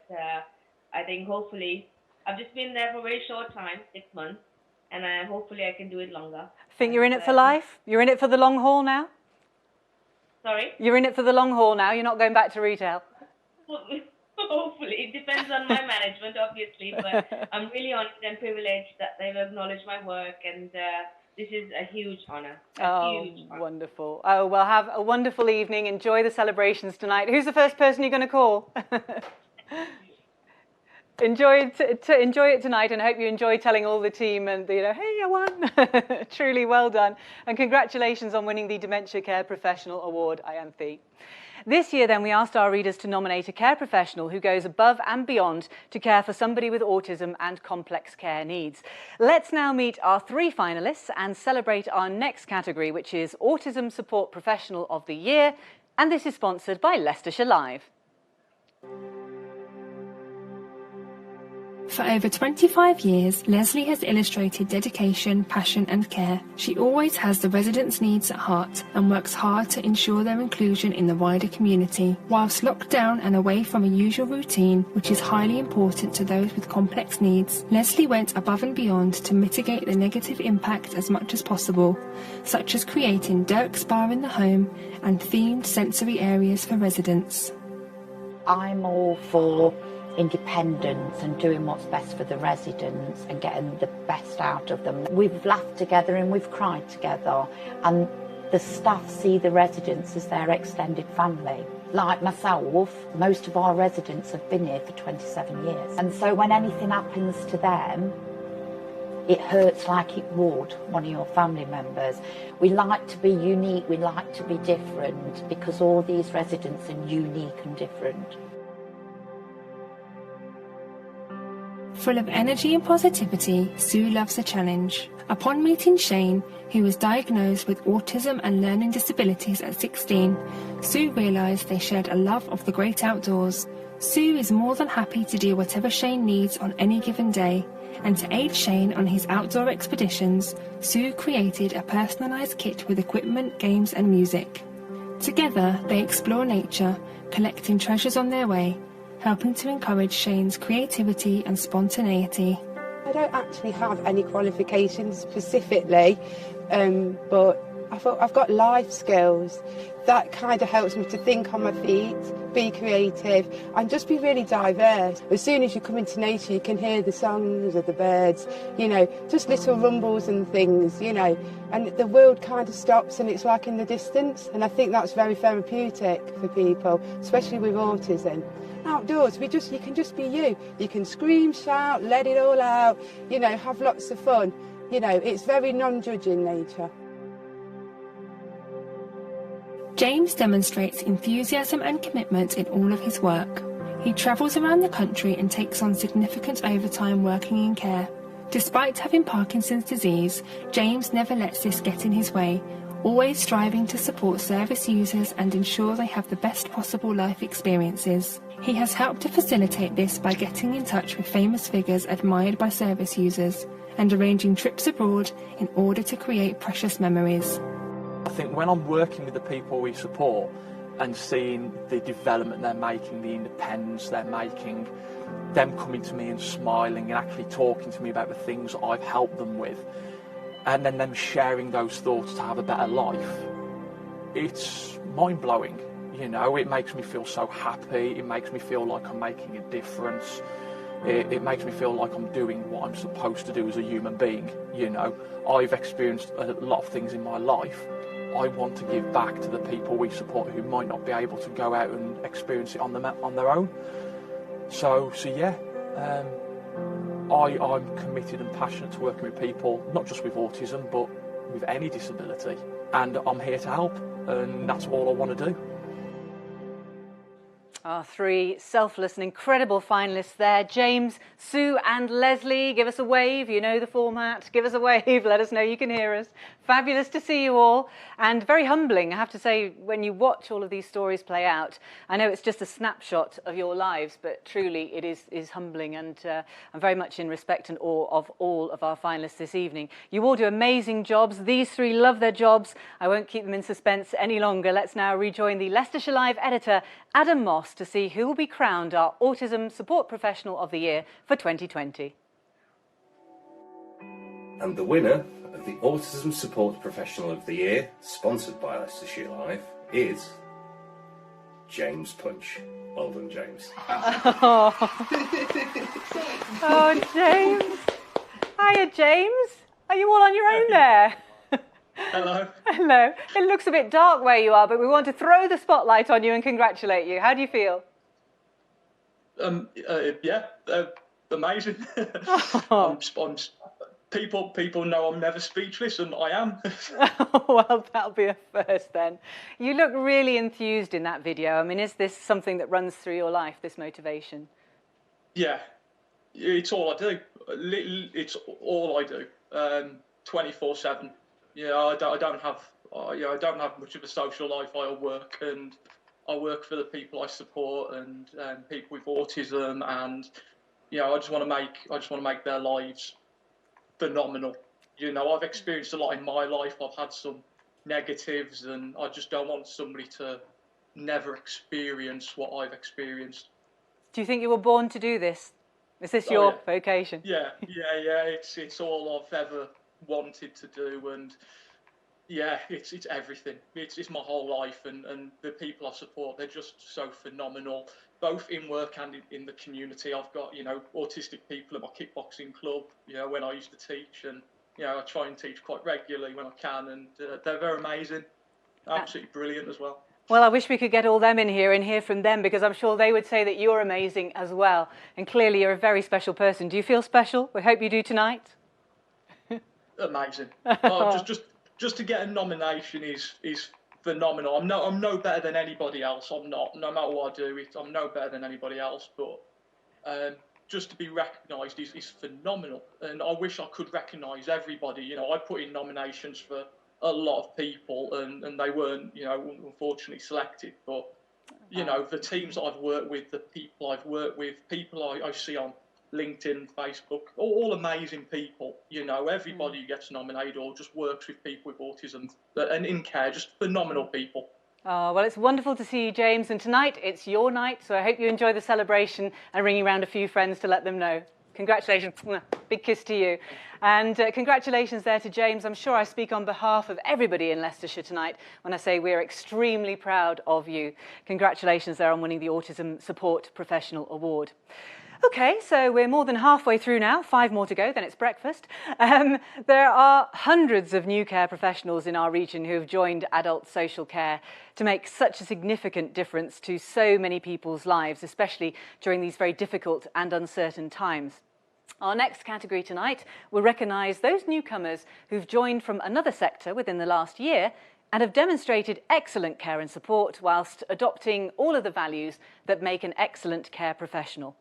I think hopefully I've just been there for a very short time, 6 months, and hopefully I can do it longer. Think you're in it for life? You're in it for the long haul now? Sorry? You're in it for the long haul now? You're not going back to retail? Hopefully. It depends on my management, obviously, but I'm really honored and privileged that they've acknowledged my work, and this is a huge honor. Huge honor. Wonderful. Oh, well, have a wonderful evening. Enjoy the celebrations tonight. Who's the first person you're going to call? Enjoy it tonight, and hope you enjoy telling all the team and hey, I won. Truly well done, and congratulations on winning the Dementia Care Professional Award, Ianthe. This year, then, we asked our readers to nominate a care professional who goes above and beyond to care for somebody with autism and complex care needs. Let's now meet our 3 finalists and celebrate our next category, which is Autism Support Professional of the Year, and this is sponsored by Leicestershire Live. For over 25 years, Leslie has illustrated dedication, passion and care. She always has the residents' needs at heart and works hard to ensure their inclusion in the wider community. Whilst locked down and away from a usual routine, which is highly important to those with complex needs, Leslie went above and beyond to mitigate the negative impact as much as possible, such as creating Dirk Spa in the home and themed sensory areas for residents. I'm all for independence and doing what's best for the residents and getting the best out of them. We've laughed together and we've cried together, and the staff see the residents as their extended family. Like myself, most of our residents have been here for 27 years, and so when anything happens to them, it hurts like it would one of your family members. We like to be unique, we like to be different, because all these residents are unique and different. Full of energy and positivity, Sue loves a challenge. Upon meeting Shane, who was diagnosed with autism and learning disabilities at 16, Sue realised they shared a love of the great outdoors. Sue is more than happy to do whatever Shane needs on any given day, and to aid Shane on his outdoor expeditions, Sue created a personalised kit with equipment, games and music. Together, they explore nature, collecting treasures on their way, helping to encourage Shane's creativity and spontaneity. I don't actually have any qualifications specifically, but I've got life skills. That kind of helps me to think on my feet, be creative and just be really diverse. As soon as you come into nature, you can hear the songs of the birds, you know, just little rumbles and things, you know, and the world kind of stops and it's like in the distance, and I think that's very therapeutic for people, especially with autism. Outdoors, you can just be you. You can scream, shout, let it all out, you know, have lots of fun. You know, it's very non-judging nature. James demonstrates enthusiasm and commitment in all of his work. He travels around the country and takes on significant overtime working in care. Despite having Parkinson's disease, James never lets this get in his way, always striving to support service users and ensure they have the best possible life experiences. He has helped to facilitate this by getting in touch with famous figures admired by service users and arranging trips abroad in order to create precious memories. I think when I'm working with the people we support and seeing the development they're making, the independence they're making, them coming to me and smiling and actually talking to me about the things I've helped them with, and then them sharing those thoughts to have a better life, it's mind-blowing. You know, it makes me feel so happy, it makes me feel like I'm making a difference, it makes me feel like I'm doing what I'm supposed to do as a human being. You know, I've experienced a lot of things in my life. I want to give back to the people we support who might not be able to go out and experience it on their own. So yeah, I'm committed and passionate to working with people, not just with autism, but with any disability. And I'm here to help, and that's all I want to do. Our three selfless and incredible finalists there, James, Sue and Leslie. Give us a wave, you know the format. Give us a wave, let us know you can hear us. Fabulous to see you all, and very humbling, I have to say, when you watch all of these stories play out. I know it's just a snapshot of your lives, but truly it is humbling, and I'm very much in respect and awe of all of our finalists this evening. You all do amazing jobs. These three love their jobs. I won't keep them in suspense any longer. Let's now rejoin the Leicestershire Live editor, Adam Moss, to see who will be crowned our Autism Support Professional of the Year for 2020. And the winner of the Autism Support Professional of the Year, sponsored by Leicestershire Live, is James Punch. Well done, James. Oh, James. Hiya, James. Are you all on your own there? Hello. Hello. It looks a bit dark where you are, but we want to throw the spotlight on you and congratulate you. How do you feel? Yeah, amazing. People know I'm never speechless, and I am. Well, that'll be a first then. You look really enthused in that video. I mean, is this something that runs through your life, this motivation? Yeah, it's all I do. It's all I do. 24/7. Yeah, I don't have much of a social life. I work, and I work for the people I support, and people with autism, and I just want to make their lives phenomenal. You know, I've experienced a lot in my life. I've had some negatives, and I just don't want somebody to never experience what I've experienced. Do you think you were born to do this? Is this your vocation? Yeah. It's all I've ever wanted to do, and it's everything. It's my whole life, and the people I support, they're just so phenomenal, both in work and in the community. I've got autistic people at my kickboxing club, when I used to teach, and I try and teach quite regularly when I can, and they're very amazing, absolutely brilliant as well. Well, I wish we could get all them in here and hear from them, because I'm sure they would say that you're amazing as well, and clearly you're a very special person. Do you feel special? We hope you do tonight. amazing. Just to get a nomination is phenomenal. I'm no better than anybody else. I'm not. No matter what I do, I'm no better than anybody else. But just to be recognised is phenomenal. And I wish I could recognise everybody. You know, I put in nominations for a lot of people, and they weren't, you know, unfortunately selected. But you know, the teams that I've worked with, the people I've worked with, people I see on LinkedIn, Facebook, all amazing people. You know, everybody who gets nominated or just works with people with autism and in care, just phenomenal people. Oh, well, it's wonderful to see you, James, and tonight it's your night, so I hope you enjoy the celebration and ringing around a few friends to let them know. Congratulations. Big kiss to you. And congratulations there to James. I'm sure I speak on behalf of everybody in Leicestershire tonight when I say we're extremely proud of you. Congratulations there on winning the Autism Support Professional Award. OK, so we're more than halfway through now, 5 more to go, then it's breakfast. There are hundreds of new care professionals in our region who have joined adult social care to make such a significant difference to so many people's lives, especially during these very difficult and uncertain times. Our next category tonight will recognise those newcomers who've joined from another sector within the last year and have demonstrated excellent care and support whilst adopting all of the values that make an excellent care professional.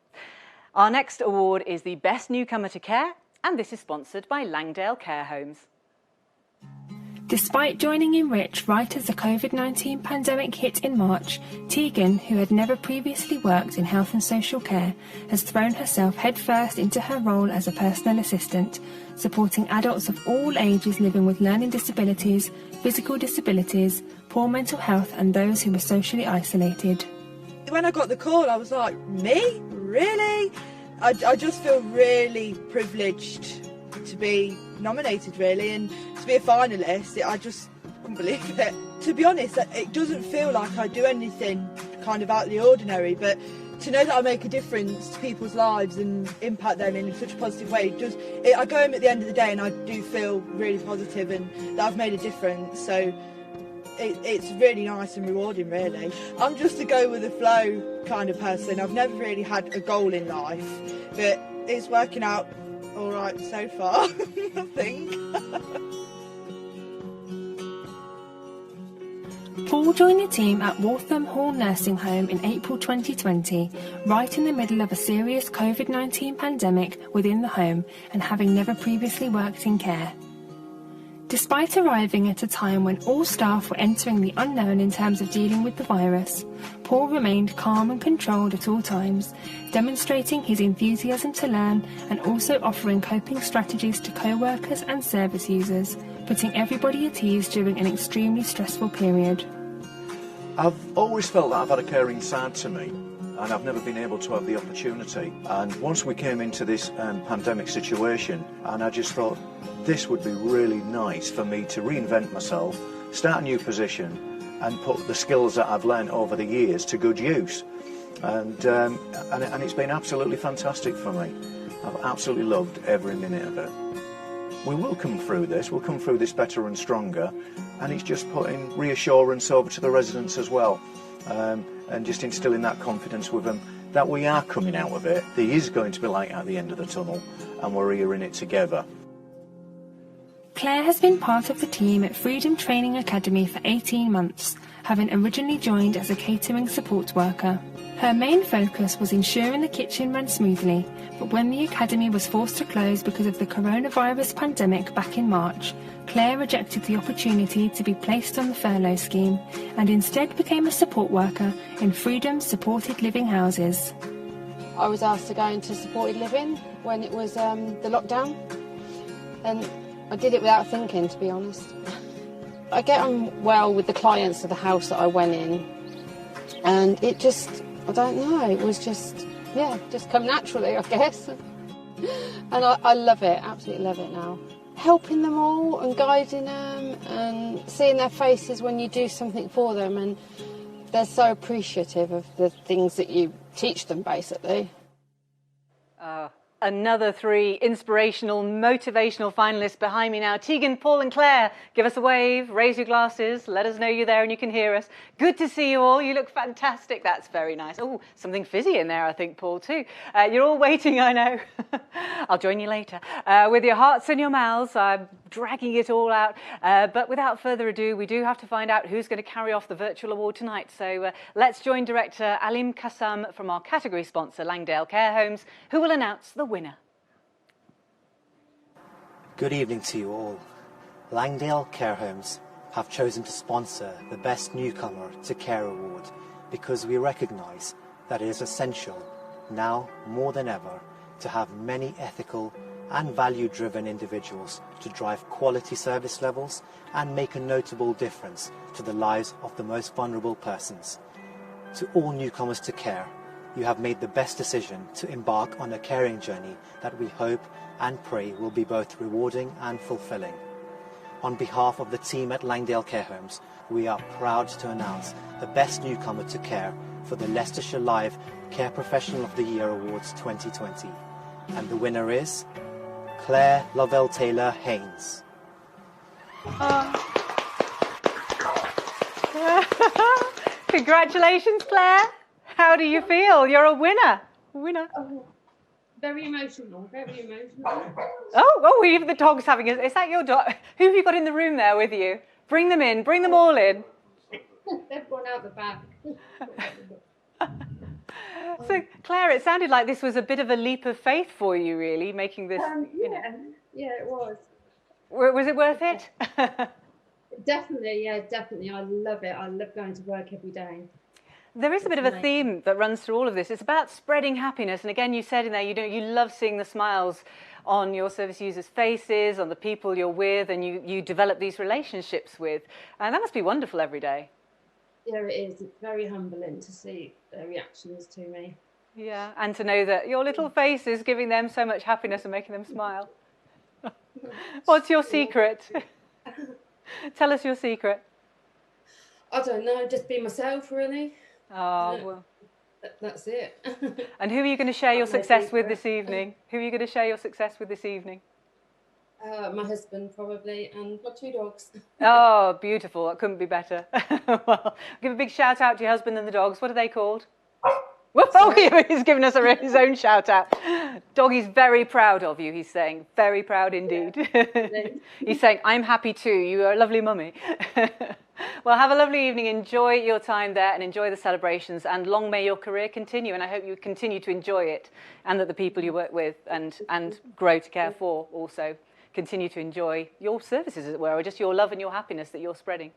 Our next award is the Best Newcomer to Care, and this is sponsored by Langdale Care Homes. Despite joining in Rich right as the COVID-19 pandemic hit in March, Tegan, who had never previously worked in health and social care, has thrown herself headfirst into her role as a personal assistant, supporting adults of all ages living with learning disabilities, physical disabilities, poor mental health and those who were socially isolated. When I got the call, I was like, me? Really? I just feel really privileged to be nominated, really, and to be a finalist. I just couldn't believe it. To be honest, it doesn't feel like I do anything kind of out of the ordinary, but to know that I make a difference to people's lives and impact them in such a positive way, I go home at the end of the day and I do feel really positive and that I've made a difference. So it's really nice and rewarding, really. I'm just a go with the flow kind of person. I've never really had a goal in life, but it's working out all right so far, I think. Paul joined the team at Waltham Hall Nursing Home in April 2020, right in the middle of a serious COVID-19 pandemic within the home and having never previously worked in care. Despite arriving at a time when all staff were entering the unknown in terms of dealing with the virus, Paul remained calm and controlled at all times, demonstrating his enthusiasm to learn and also offering coping strategies to co-workers and service users, putting everybody at ease during an extremely stressful period. I've always felt that I've had a caring side to me, and I've never been able to have the opportunity. And once we came into this pandemic situation, and I just thought, this would be really nice for me to reinvent myself, start a new position and put the skills that I've learned over the years to good use. And it's been absolutely fantastic for me. I've absolutely loved every minute of it. We will come through this, we'll come through this better and stronger, and it's just putting reassurance over to the residents as well, and just instilling that confidence with them that we are coming out of it. There is going to be light at the end of the tunnel and we're here in it together. Claire has been part of the team at Freedom Training Academy for 18 months, having originally joined as a catering support worker. Her main focus was ensuring the kitchen ran smoothly, but when the academy was forced to close because of the coronavirus pandemic back in March, Claire rejected the opportunity to be placed on the furlough scheme and instead became a support worker in Freedom Supported Living Houses. I was asked to go into supported living when it was the lockdown, and I did it without thinking, to be honest. I get on well with the clients of the house that I went in, and it just, I don't know, it was just come naturally, I guess. And I love it, absolutely love it now. Helping them all and guiding them and seeing their faces when you do something for them, and they're so appreciative of the things that you teach them, basically. Another 3 inspirational, motivational finalists behind me now. Tegan, Paul and Claire, give us a wave, raise your glasses, let us know you're there and you can hear us. Good to see you all. You look fantastic. That's very nice. Oh, something fizzy in there, I think, Paul, too. You're all waiting, I know. I'll join you later. With your hearts in your mouths, I'm dragging it all out. But without further ado, we do have to find out who's going to carry off the virtual award tonight. So let's join Director Alim Kassam from our category sponsor, Langdale Care Homes, who will announce the winner. Good evening to you all. Langdale Care Homes have chosen to sponsor the Best Newcomer to Care Award because we recognise that it is essential, now more than ever, to have many ethical and value-driven individuals to drive quality service levels and make a notable difference to the lives of the most vulnerable persons. To all newcomers to care, you have made the best decision to embark on a caring journey that we hope and pray will be both rewarding and fulfilling. On behalf of the team at Langdale Care Homes, we are proud to announce the Best Newcomer to Care for the LeicestershireLive Care Professional of the Year Awards 2020. And the winner is Claire Lovell-Taylor Haynes. Congratulations, Claire. How do you feel? You're a winner. Very emotional, very emotional. Oh, even the dog's having it. Is that your dog? Who have you got in the room there with you? Bring them in. Bring them all in. They've gone out the back. So, Claire, it sounded like this was a bit of a leap of faith for you, really, making this. Yeah, it was. Was it worth it? Definitely, yeah, definitely. I love it. I love going to work every day. There is a bit of a theme that runs through all of this. It's about spreading happiness. And again, you said in there, you love seeing the smiles on your service users' faces, on the people you're with, and you develop these relationships with. And that must be wonderful every day. Yeah, it is. It's very humbling to see their reactions to me. Yeah, and to know that your little face is giving them so much happiness and making them smile. What's your secret? Tell us your secret. I don't know, just be myself, really. Oh, well. That's it. And who are you going to share your success with this evening? Who are you going to share your success with this evening? My husband, probably, and my 2 dogs. Oh, beautiful. That couldn't be better. Well, give a big shout out to your husband and the dogs. What are they called? Whoop, oh, he's given us his own shout out. Doggy's very proud of you, he's saying. Very proud indeed. Yeah. He's saying, I'm happy too. You are a lovely mummy. Well, have a lovely evening. Enjoy your time there and enjoy the celebrations. And long may your career continue. And I hope you continue to enjoy it and that the people you work with and grow to care for also continue to enjoy your services, as it were, or just your love and your happiness that you're spreading.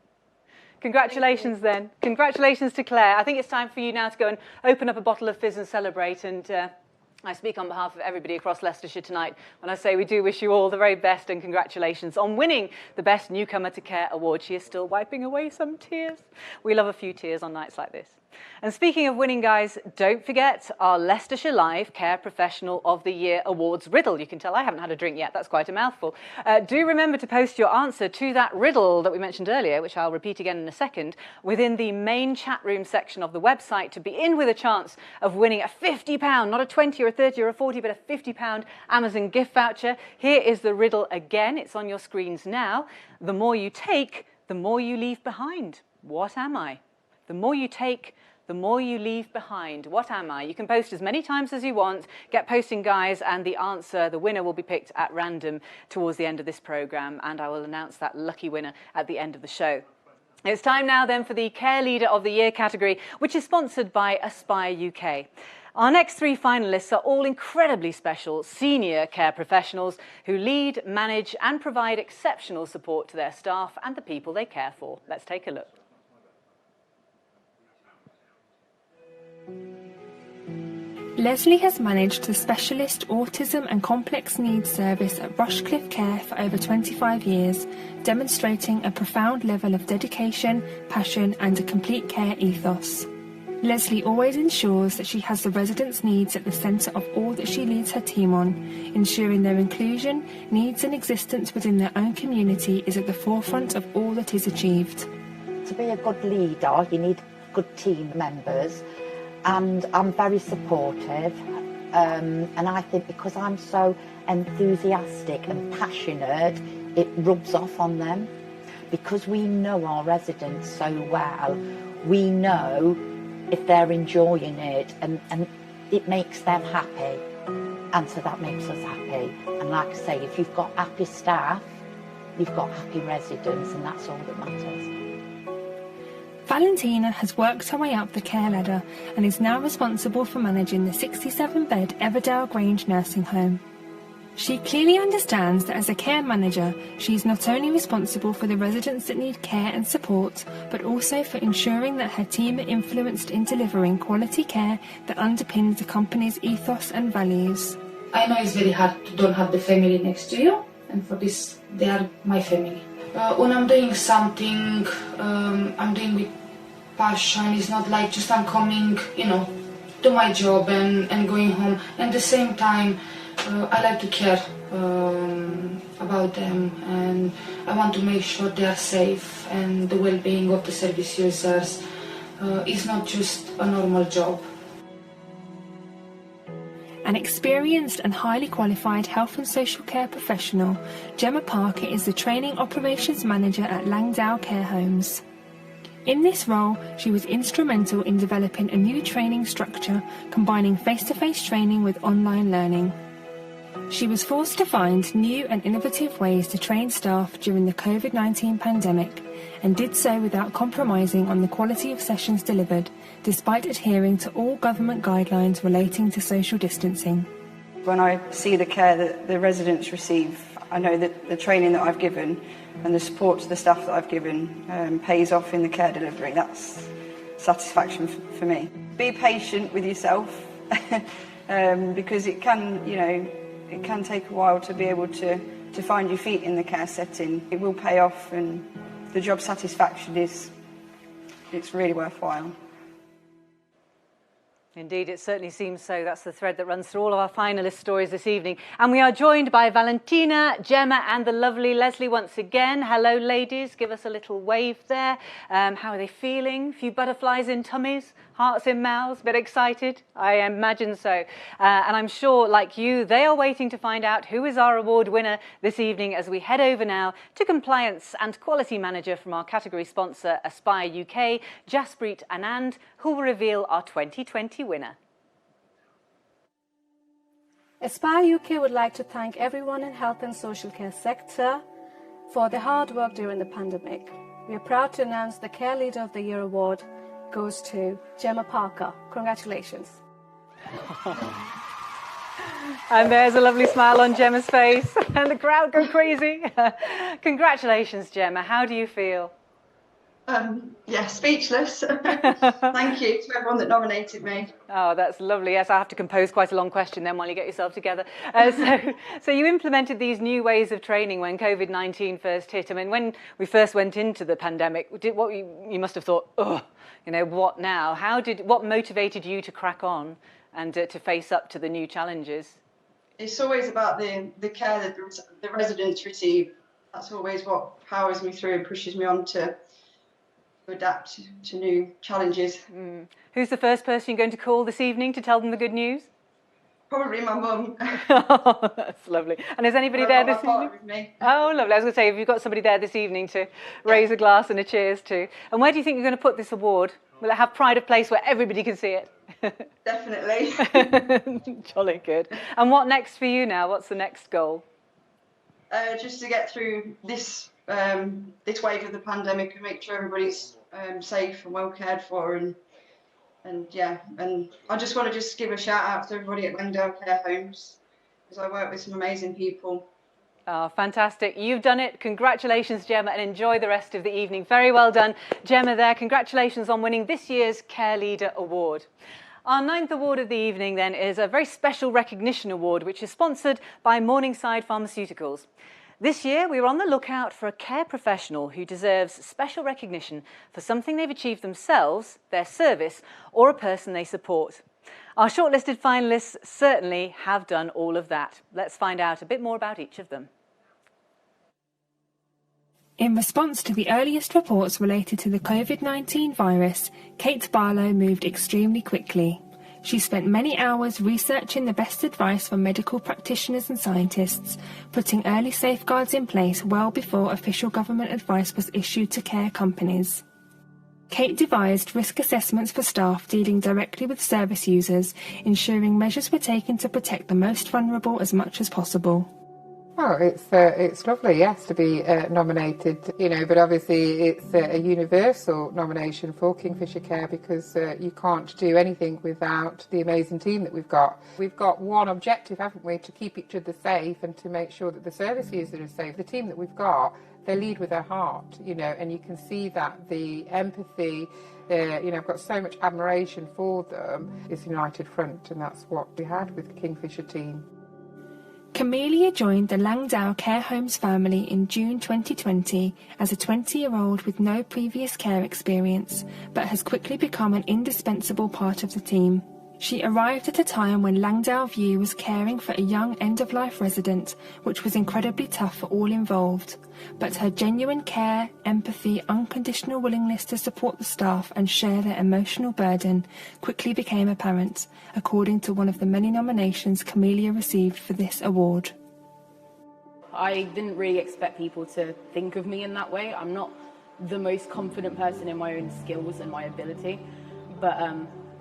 Congratulations then. Congratulations to Claire. I think it's time for you now to go and open up a bottle of fizz and celebrate. And I speak on behalf of everybody across Leicestershire tonight when I say we do wish you all the very best and congratulations on winning the Best Newcomer to Care Award. She is still wiping away some tears. We love a few tears on nights like this. And speaking of winning, guys, don't forget our Leicestershire Live Care Professional of the Year Awards riddle. You can tell I haven't had a drink yet. That's quite a mouthful. Do remember to post your answer to that riddle that we mentioned earlier, which I'll repeat again in a second, within the main chat room section of the website to be in with a chance of winning a £50, not a 20 or a 30 or a 40, but a £50 Amazon gift voucher. Here is the riddle again. It's on your screens now. The more you take, the more you leave behind. What am I? The more you take, the more you leave behind. What am I? You can post as many times as you want. Get posting, guys, and the answer, the winner, will be picked at random towards the end of this programme, and I will announce that lucky winner at the end of the show. It's time now then for the Care Leader of the Year category, which is sponsored by Aspire UK. Our next 3 finalists are all incredibly special senior care professionals who lead, manage and provide exceptional support to their staff and the people they care for. Let's take a look. Leslie has managed the specialist autism and complex needs service at Rushcliffe Care for over 25 years, demonstrating a profound level of dedication, passion and a complete care ethos. Leslie always ensures that she has the residents' needs at the centre of all that she leads her team on, ensuring their inclusion, needs and existence within their own community is at the forefront of all that is achieved. To be a good leader, you need good team members. And I'm very supportive, and I think because I'm so enthusiastic and passionate, it rubs off on them. Because we know our residents so well, we know if they're enjoying it, and it makes them happy, and so that makes us happy. And like I say, if you've got happy staff, you've got happy residents, and that's all that matters. Valentina has worked her way up the care ladder and is now responsible for managing the 67-bed Everdale Grange nursing home. She clearly understands that as a care manager, she is not only responsible for the residents that need care and support, but also for ensuring that her team are influenced in delivering quality care that underpins the company's ethos and values. I know it's very hard to don't have the family next to you, and for this, they are my family. When I'm doing something, I'm doing with passion. It's not like just I'm coming, do my job and going home. And at the same time, I like to care about them, and I want to make sure they are safe and the well-being of the service users. It's not just a normal job. An experienced and highly qualified health and social care professional, Gemma Parker is the Training Operations Manager at Langdale Care Homes. In this role, she was instrumental in developing a new training structure combining face-to-face training with online learning. She was forced to find new and innovative ways to train staff during the COVID-19 pandemic, and did so without compromising on the quality of sessions delivered, despite adhering to all government guidelines relating to social distancing. When I see the care that the residents receive, I know that the training that I've given and the support to the staff that I've given pays off in the care delivery. That's satisfaction for me. Be patient with yourself because it can, it can take a while to be able to find your feet in the care setting. It will pay off, and the job satisfaction it's really worthwhile. Indeed, it certainly seems so. That's the thread that runs through all of our finalist stories this evening. And we are joined by Valentina, Gemma and the lovely Leslie once again. Hello, ladies. Give us a little wave there. How are they feeling? A few butterflies in tummies, hearts in mouths, a bit excited? I imagine so. And I'm sure, like you, they are waiting to find out who is our award winner this evening as we head over now to Compliance and Quality Manager from our category sponsor, Aspire UK, Jaspreet Anand, who will reveal our 2020 winner. Aspire UK would like to thank everyone in health and social care sector for their hard work during the pandemic. We are proud to announce the Care Leader of the Year award goes to Gemma Parker. Congratulations. And there's a lovely smile on Gemma's face and the crowd go crazy. Congratulations, Gemma. How do you feel? Yeah, speechless. Thank you to everyone that nominated me. Oh, that's lovely. Yes, I have to compose quite a long question then while you get yourself together. So you implemented these new ways of training when COVID-19 first hit. I mean, when we first went into the pandemic, you must have thought, oh, what now? What motivated you to crack on and to face up to the new challenges? It's always about the care that the residents receive. That's always what powers me through and pushes me on to adapt to new challenges. Who's the first person you're going to call this evening to tell them the good news? Probably my mum. Oh, that's lovely. And is anybody there this evening? With me. Oh, lovely. I was going to say, have you got somebody there this evening to raise a glass and a cheers to? And where do you think you're going to put this award? Will it have pride of place where everybody can see it? Definitely. Jolly good. And what next for you now? What's the next goal? Just to get through this wave of the pandemic and make sure everybody's safe and well cared for, and I just want to give a shout out to everybody at Langdale Care Homes, because I work with some amazing people. Oh, fantastic. You've done it. Congratulations, Gemma, and enjoy the rest of the evening. Very well done, Gemma there. Congratulations on winning this year's Care Leader Award. Our 9th award of the evening then is a very special recognition award, which is sponsored by Morningside Pharmaceuticals. This year, we were on the lookout for a care professional who deserves special recognition for something they've achieved themselves, their service, or a person they support. Our shortlisted finalists certainly have done all of that. Let's find out a bit more about each of them. In response to the earliest reports related to the COVID-19 virus, Kate Barlow moved extremely quickly. She spent many hours researching the best advice from medical practitioners and scientists, putting early safeguards in place well before official government advice was issued to care companies. Kate devised risk assessments for staff dealing directly with service users, ensuring measures were taken to protect the most vulnerable as much as possible. Oh, it's lovely, yes, to be nominated, you know, but obviously it's a universal nomination for Kingfisher Care because you can't do anything without the amazing team that we've got. We've got one objective, haven't we, to keep each other safe and to make sure that the service users are safe. The team that we've got, they lead with their heart, you know, and you can see that the empathy, you know, I've got so much admiration for them. It's united front, and that's what we had with the Kingfisher team. Camelia joined the Langdale Care Homes family in June 2020 as a 20-year-old with no previous care experience, but has quickly become an indispensable part of the team. She arrived at a time when Langdale View was caring for a young end-of-life resident, which was incredibly tough for all involved. But her genuine care, empathy, unconditional willingness to support the staff and share their emotional burden quickly became apparent, according to one of the many nominations Camelia received for this award. I didn't really expect people to think of me in that way. I'm not the most confident person in my own skills and my ability, but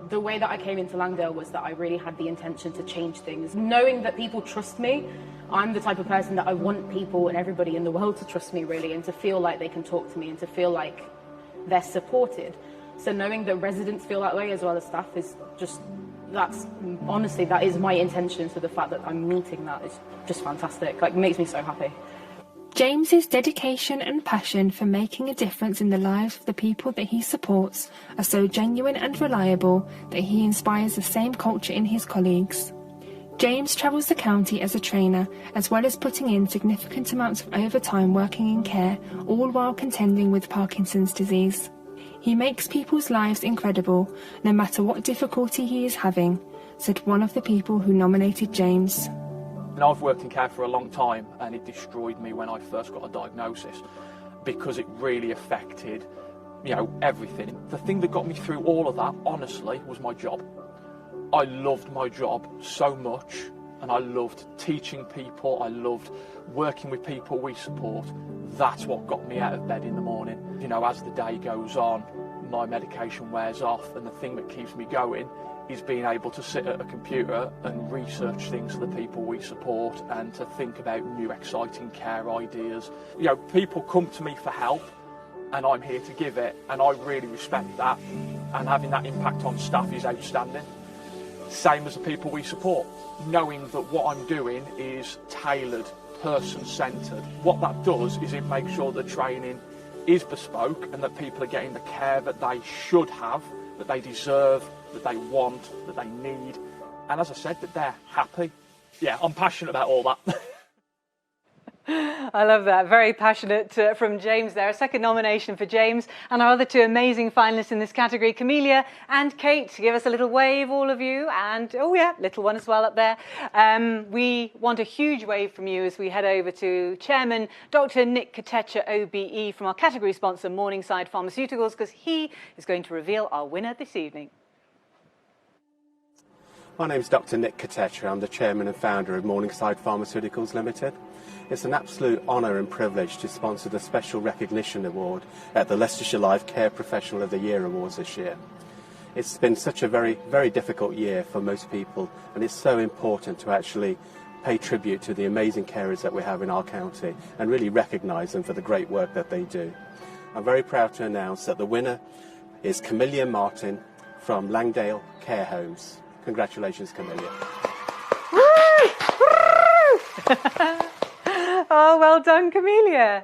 the way that I came into Langdale was that I really had the intention to change things. Knowing that people trust me, I'm the type of person that I want people and everybody in the world to trust me, really, and to feel like they can talk to me and to feel like they're supported. So knowing that residents feel that way as well as staff is just, honestly, that is my intention. So the fact that I'm meeting that is just fantastic. Like, makes me so happy. James's dedication and passion for making a difference in the lives of the people that he supports are so genuine and reliable that he inspires the same culture in his colleagues. James travels the county as a trainer, as well as putting in significant amounts of overtime working in care, all while contending with Parkinson's disease. He makes people's lives incredible, no matter what difficulty he is having, said one of the people who nominated James. And I've worked in care for a long time, and it destroyed me when I first got a diagnosis because it really affected, you know, everything. The thing that got me through all of that, honestly, was my job. I loved my job so much, and I loved teaching people, I loved working with people we support. That's what got me out of bed in the morning. You know, as the day goes on, my medication wears off, and the thing that keeps me going is being able to sit at a computer and research things for the people we support and to think about new exciting care ideas. You know, people come to me for help and I'm here to give it, and I really respect that, and having that impact on staff is outstanding. Same as the people we support, knowing that what I'm doing is tailored, person-centred. What that does is it makes sure the training is bespoke and that people are getting the care that they should have, that they deserve, that they want, that they need, and as I said, that they're happy. Yeah, I'm passionate about all that. I love that. Very passionate from James there. A second nomination for James, and our other two amazing finalists in this category, Camelia and Kate. Give us a little wave, all of you, and oh yeah, little one as well up there. We want a huge wave from you as we head over to Chairman Dr. Nick Katecha, OBE, from our category sponsor, Morningside Pharmaceuticals, because he is going to reveal our winner this evening. My name is Dr. Nick Katecha. I'm the Chairman and Founder of Morningside Pharmaceuticals Limited. It's an absolute honour and privilege to sponsor the Special Recognition Award at the LeicestershireLive Care Professional of the Year Awards this year. It's been such a very, very difficult year for most people, and it's so important to actually pay tribute to the amazing carers that we have in our county and really recognise them for the great work that they do. I'm very proud to announce that the winner is Camelia Martin from Langdale Care Homes. Congratulations, Camelia. Oh, well done, Camelia.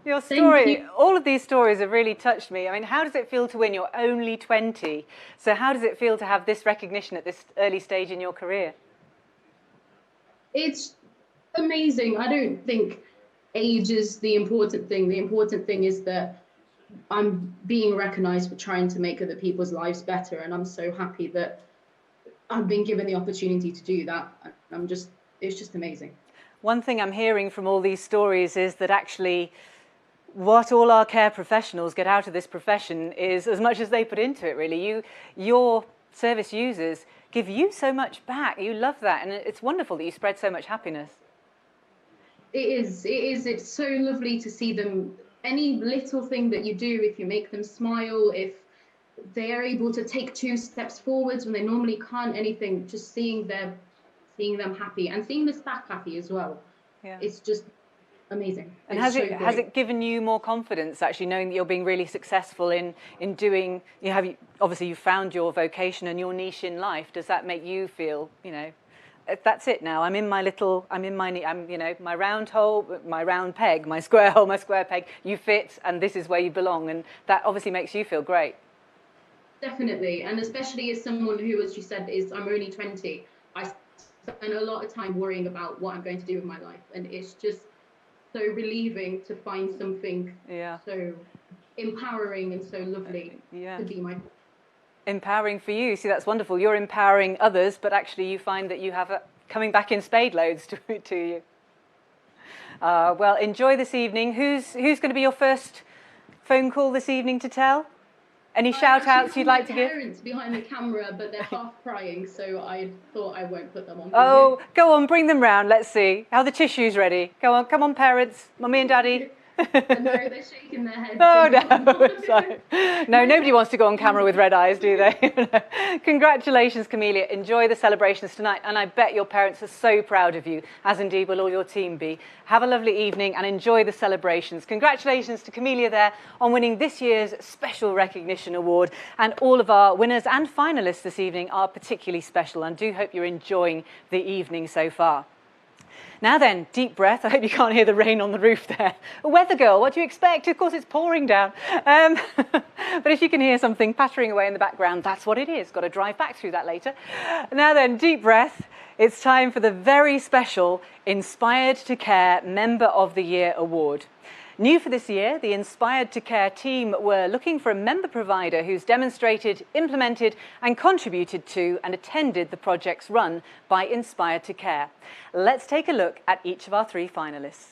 Your story, all of these stories have really touched me. I mean, how does it feel to win? You're only 20. So how does it feel to have this recognition at this early stage in your career? It's amazing. I don't think age is the important thing. The important thing is that I'm being recognised for trying to make other people's lives better. And I'm so happy that I've been given the opportunity to do that. It's just amazing. One thing I'm hearing from all these stories is that actually what all our care professionals get out of this profession is as much as they put into it, really. Your service users give you so much back. You love that, and it's wonderful that you spread so much happiness. It is. It's so lovely to see them. Any little thing that you do, if you make them smile, if they are able to take 2 steps forwards when they normally can't, anything, just seeing them happy and seeing the staff happy as well. Yeah. It's just amazing. And It's has it given you more confidence, actually, knowing that you're being really successful in doing, obviously you found your vocation and your niche in life? Does that make you feel, that's it now, I'm in my round hole, my round peg, my square hole, my square peg, you fit, and this is where you belong, and that obviously makes you feel great. Definitely, and especially as someone who, as you said, I'm only 20, I spend a lot of time worrying about what I'm going to do with my life, and it's just so relieving to find something so empowering and so lovely to be my... Empowering for you. See, that's wonderful. You're empowering others, but actually you find that you have coming back in spade loads to you. Well, enjoy this evening. Who's going to be your first phone call this evening to tell? Any shout-outs you'd like to give? My parents behind the camera, but they're half crying, so I thought I won't put them on. Oh, go on, bring them round. Let's see. Are the tissues ready? Go on, come on, parents. Mummy and Daddy. No, they're shaking their heads. Oh, no. Sorry. No, nobody wants to go on camera with red eyes, do they? Congratulations, Camellia. Enjoy the celebrations tonight, and I bet your parents are so proud of you, as indeed will all your team be. Have a lovely evening and enjoy the celebrations. Congratulations to Camellia there on winning this year's Special Recognition Award, and all of our winners and finalists this evening are particularly special, and do hope you're enjoying the evening so far. Now then, deep breath. I hope you can't hear the rain on the roof there. A weather girl, what do you expect? Of course, it's pouring down. But if you can hear something pattering away in the background, that's what it is. Got to drive back through that later. Now then, deep breath. It's time for the very special Inspired to Care Member of the Year Award. New for this year, the Inspired to Care team were looking for a member provider who's demonstrated, implemented and contributed to and attended the projects run by Inspired to Care. Let's take a look at each of our 3 finalists.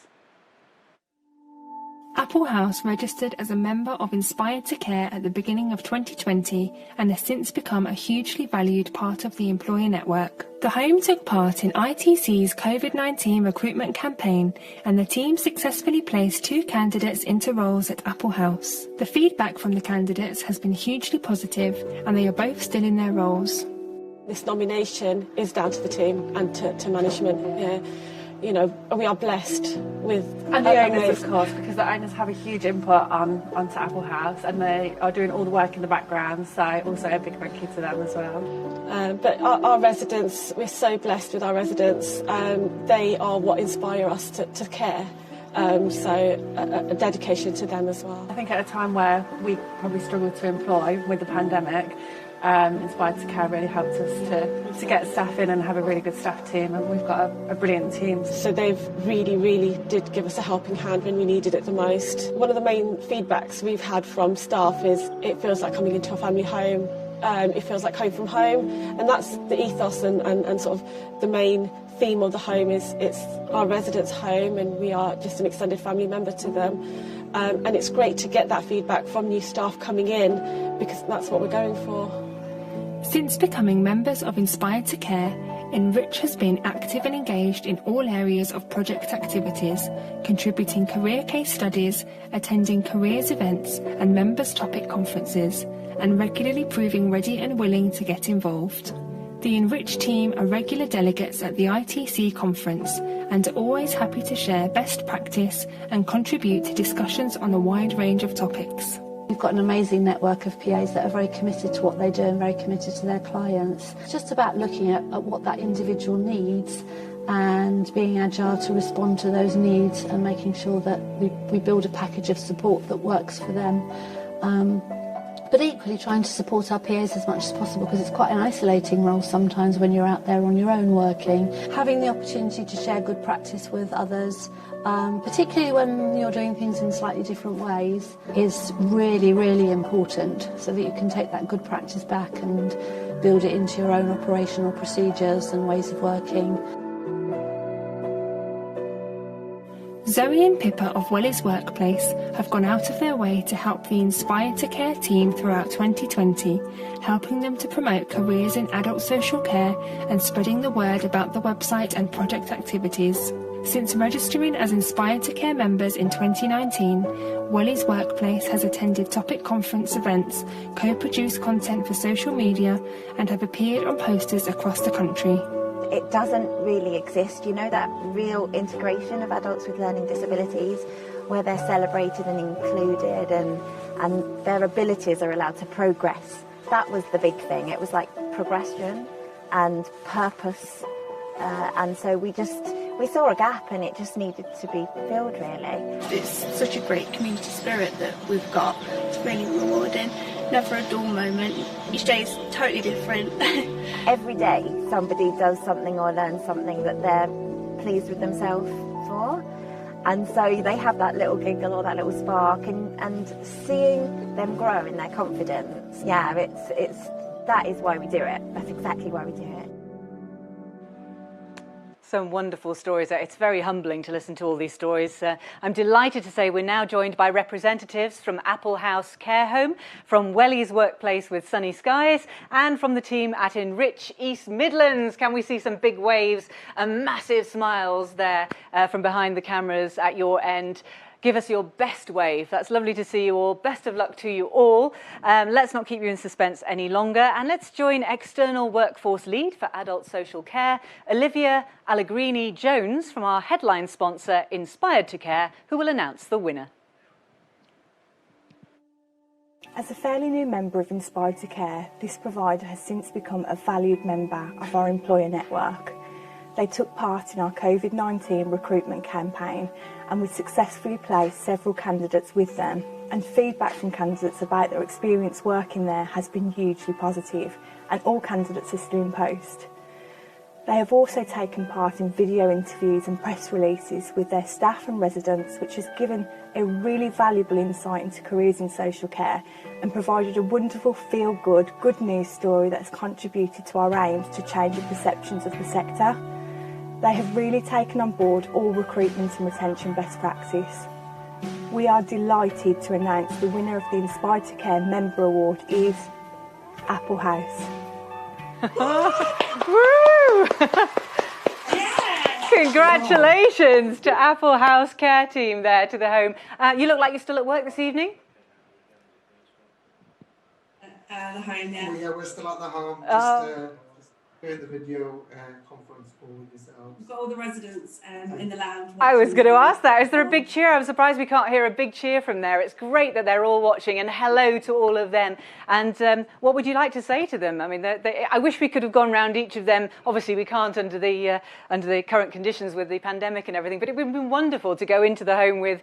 Apple House registered as a member of Inspired to Care at the beginning of 2020 and has since become a hugely valued part of the employer network. The home took part in ITC's COVID-19 recruitment campaign, and the team successfully placed 2 candidates into roles at Apple House. The feedback from the candidates has been hugely positive, and they are both still in their roles. This nomination is down to the team and to management. We are blessed with... And the owners, of course, because the owners have a huge input onto Apple House, and they are doing all the work in the background, so also a big thank you to them as well. But our residents, we're so blessed with our residents. They are what inspire us to care. So a dedication to them as well. I think at a time where we probably struggled to employ with the pandemic, Inspired to Care really helped us to get staff in and have a really good staff team, and we've got a brilliant team. So they've really did give us a helping hand when we needed it the most. One of the main feedbacks we've had from staff is it feels like coming into a family home. It feels like home from home, and that's the ethos and sort of the main theme of the home is it's our residents' home, and we are just an extended family member to them. And it's great to get that feedback from new staff coming in, because that's what we're going for. Since becoming members of Inspired to Care, Enrich has been active and engaged in all areas of project activities, contributing career case studies, attending careers events and members' topic conferences, and regularly proving ready and willing to get involved. The Enrich team are regular delegates at the ITC conference and are always happy to share best practice and contribute to discussions on a wide range of topics. We've got an amazing network of PAs that are very committed to what they do and very committed to their clients. It's just about looking at what that individual needs and being agile to respond to those needs and making sure that we build a package of support that works for them. But equally trying to support our PAs as much as possible, because it's quite an isolating role sometimes when you're out there on your own working. Having the opportunity to share good practice with others, particularly when you're doing things in slightly different ways, is really important, so that you can take that good practice back and build it into your own operational procedures and ways of working. Zoe and Pippa of Welly's Workplace have gone out of their way to help the Inspired to Care team throughout 2020, helping them to promote careers in adult social care and spreading the word about the website and project activities. Since registering as Inspired to Care members in 2019, Welly's Workplace has attended topic conference events, co-produced content for social media, and have appeared on posters across the country. it doesn't really exist. You know, that real integration of adults with learning disabilities where they're celebrated and included and their abilities are allowed to progress. That was the big thing. It was like progression and purpose. And so we saw a gap and it just needed to be filled, really. It's such a great community spirit that we've got. It's really rewarding. Never a dull moment. Each day is totally different. Every day somebody does something or learns something that they're pleased with themselves for. And so they have that little giggle or that little spark, and seeing them grow in their confidence, yeah, that is why we do it. That's exactly why we do it. Some wonderful stories. It's very humbling to listen to all these stories. I'm delighted to say we're now joined by representatives from Apple House Care Home, from Welly's Workplace with Sunny Skies, and from the team at Enrich East Midlands. Can we see some big waves and massive smiles there from behind the cameras at your end? Give us your best wave. That's lovely to see you all. Best of luck to you all. Let's not keep you in suspense any longer. And let's join External Workforce Lead for Adult Social Care, Olivia Allegrini-Jones, from our headline sponsor, Inspired to Care, who will announce the winner. As a fairly new member of Inspired to Care, this provider has since become a valued member of our employer network. They took part in our COVID-19 recruitment campaign, and we successfully placed several candidates with them, and feedback from candidates about their experience working there has been hugely positive, and all candidates are still in post. They have also taken part in video interviews and press releases with their staff and residents, which has given a really valuable insight into careers in social care and provided a wonderful feel-good, good news story that has contributed to our aims to change the perceptions of the sector. They have really taken on board all recruitment and retention best practice. We are delighted to announce the winner of the Inspired to Care Member Award is Apple House. Woo! Congratulations to Apple House Care team there, to the home. You look like you're still at work this evening. The home, yeah. Yeah, we're still at the home. Just doing the video conference call with yourselves. We've got all the residents in the lounge. I was going to ask that. Is there a big cheer? I'm surprised we can't hear a big cheer from there. It's great that they're all watching, and hello to all of them. And what would you like to say to them? I mean, I wish we could have gone round each of them. Obviously, we can't under the current conditions with the pandemic and everything. But it would have been wonderful to go into the home with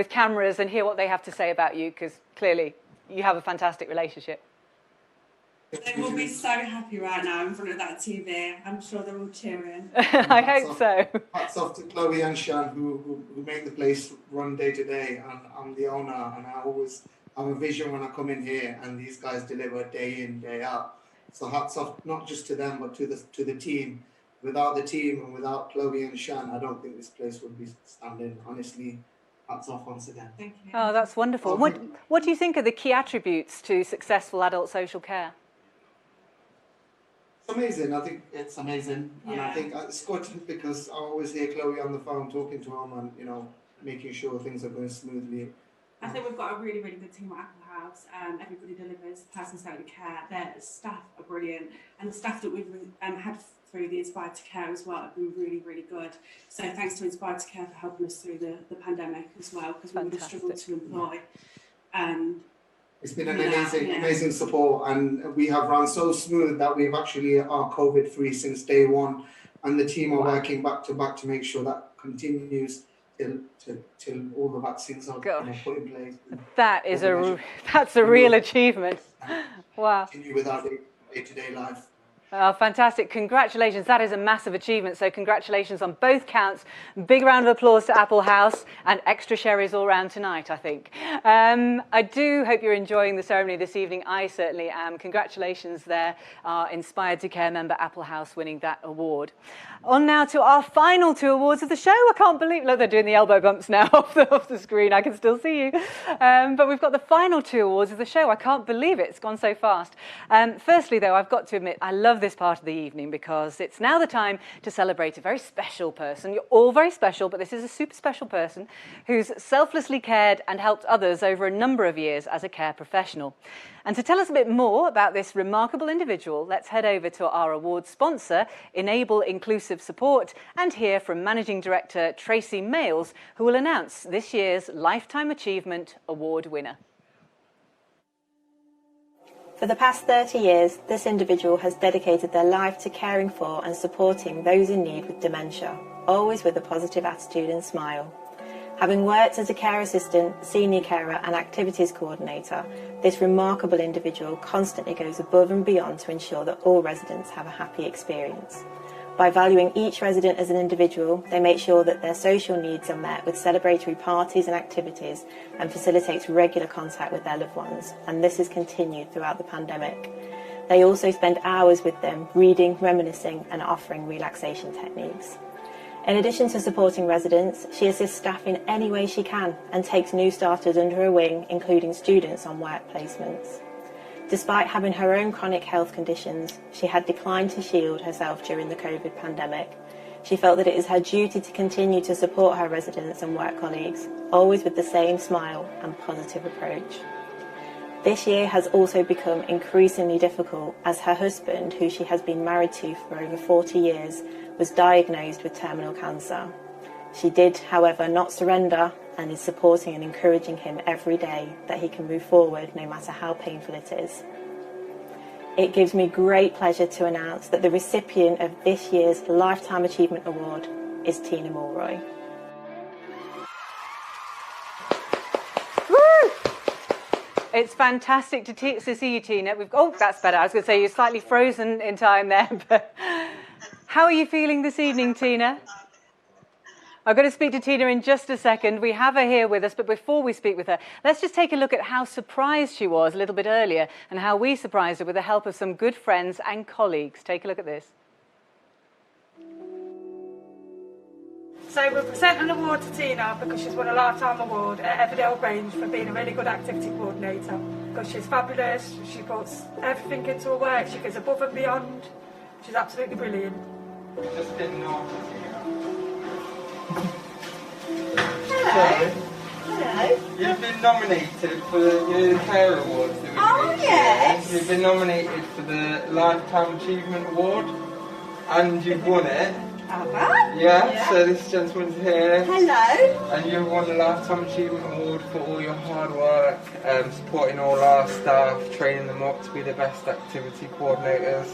cameras and hear what they have to say about you, because clearly you have a fantastic relationship. They will be so happy right now in front of that TV. I'm sure they're all cheering. I hope so. Hats off to Chloe and Shan who make the place run day to day. And I'm the owner, and I always have a vision when I come in here, and these guys deliver day in, day out. So hats off not just to them, but to the team. Without the team and without Chloe and Shan, I don't think this place would be standing. Honestly, hats off once again. Thank you. Oh, that's wonderful. What do you think are the key attributes to successful adult social care? It's amazing. I think it's amazing, and I think it's good because I always hear Chloe on the phone talking to him, and making sure things are going smoothly. I think we've got a really, really good team at Apple House. Everybody delivers person-centred care. Their staff are brilliant, and the staff that we've had through the Inspired to Care as well have been really, really good. So thanks to Inspired to Care for helping us through the pandemic as well, because we would have struggled to employ. It's been an amazing support, and we have run so smooth that we've actually are COVID-free since day one, and the team are working back to back to make sure that continues till all the vaccines are put in place. That's a real achievement. Wow. Continue with our day-to-day life. Oh, fantastic. Congratulations. That is a massive achievement. So congratulations on both counts. Big round of applause to Apple House, and extra sherries all round tonight, I think. I do hope you're enjoying the ceremony this evening. I certainly am. Congratulations there, our Inspired to Care member, Apple House, winning that award. On now to our final two awards of the show. I can't believe, look, they're doing the elbow bumps now off the screen. I can still see you. But we've got the final two awards of the show. I can't believe it. It's gone so fast. Firstly, though, I've got to admit, I love love this part of the evening because it's now the time to celebrate a very special person. You're all very special, but this is a super special person who's selflessly cared and helped others over a number of years as a care professional. And to tell us a bit more about this remarkable individual, let's head over to our award sponsor, Enable Inclusive Support, and hear from Managing Director Tracy Males, who will announce this year's Lifetime Achievement Award winner. For the past 30 years, this individual has dedicated their life to caring for and supporting those in need with dementia, always with a positive attitude and smile. Having worked as a care assistant, senior carer and activities coordinator, this remarkable individual constantly goes above and beyond to ensure that all residents have a happy experience. By valuing each resident as an individual, they make sure that their social needs are met with celebratory parties and activities and facilitates regular contact with their loved ones, and this has continued throughout the pandemic. They also spend hours with them, reading, reminiscing and offering relaxation techniques. In addition to supporting residents, she assists staff in any way she can and takes new starters under her wing, including students on work placements. Despite having her own chronic health conditions, she had declined to shield herself during the COVID pandemic. She felt that it is her duty to continue to support her residents and work colleagues, always with the same smile and positive approach. This year has also become increasingly difficult as her husband, who she has been married to for over 40 years, was diagnosed with terminal cancer. She did, however, not surrender and is supporting and encouraging him every day that he can move forward no matter how painful it is. It gives me great pleasure to announce that the recipient of this year's Lifetime Achievement Award is Tina Mulroy. Woo! It's fantastic to see you, Tina. Oh, that's better. I was going to say you're slightly frozen in time there, but how are you feeling this evening, Tina? I'm going to speak to Tina in just a second. We have her here with us, but before we speak with her, let's just take a look at how surprised she was a little bit earlier and how we surprised her with the help of some good friends and colleagues. Take a look at this. So we'll present an award to Tina because she's won a Lifetime Award at Everdale Grange for being a really good activity coordinator. Because she's fabulous, she puts everything into her work, she goes above and beyond. She's absolutely brilliant. Just a bit naughty. Hello. So, Hello. you've been nominated for the Care Awards. Yes. You've been nominated for the Lifetime Achievement Award, and you've won it. Have I? Yeah. So this gentleman's here. Hello. And you've won the Lifetime Achievement Award for all your hard work, supporting all our staff, training them up to be the best activity coordinators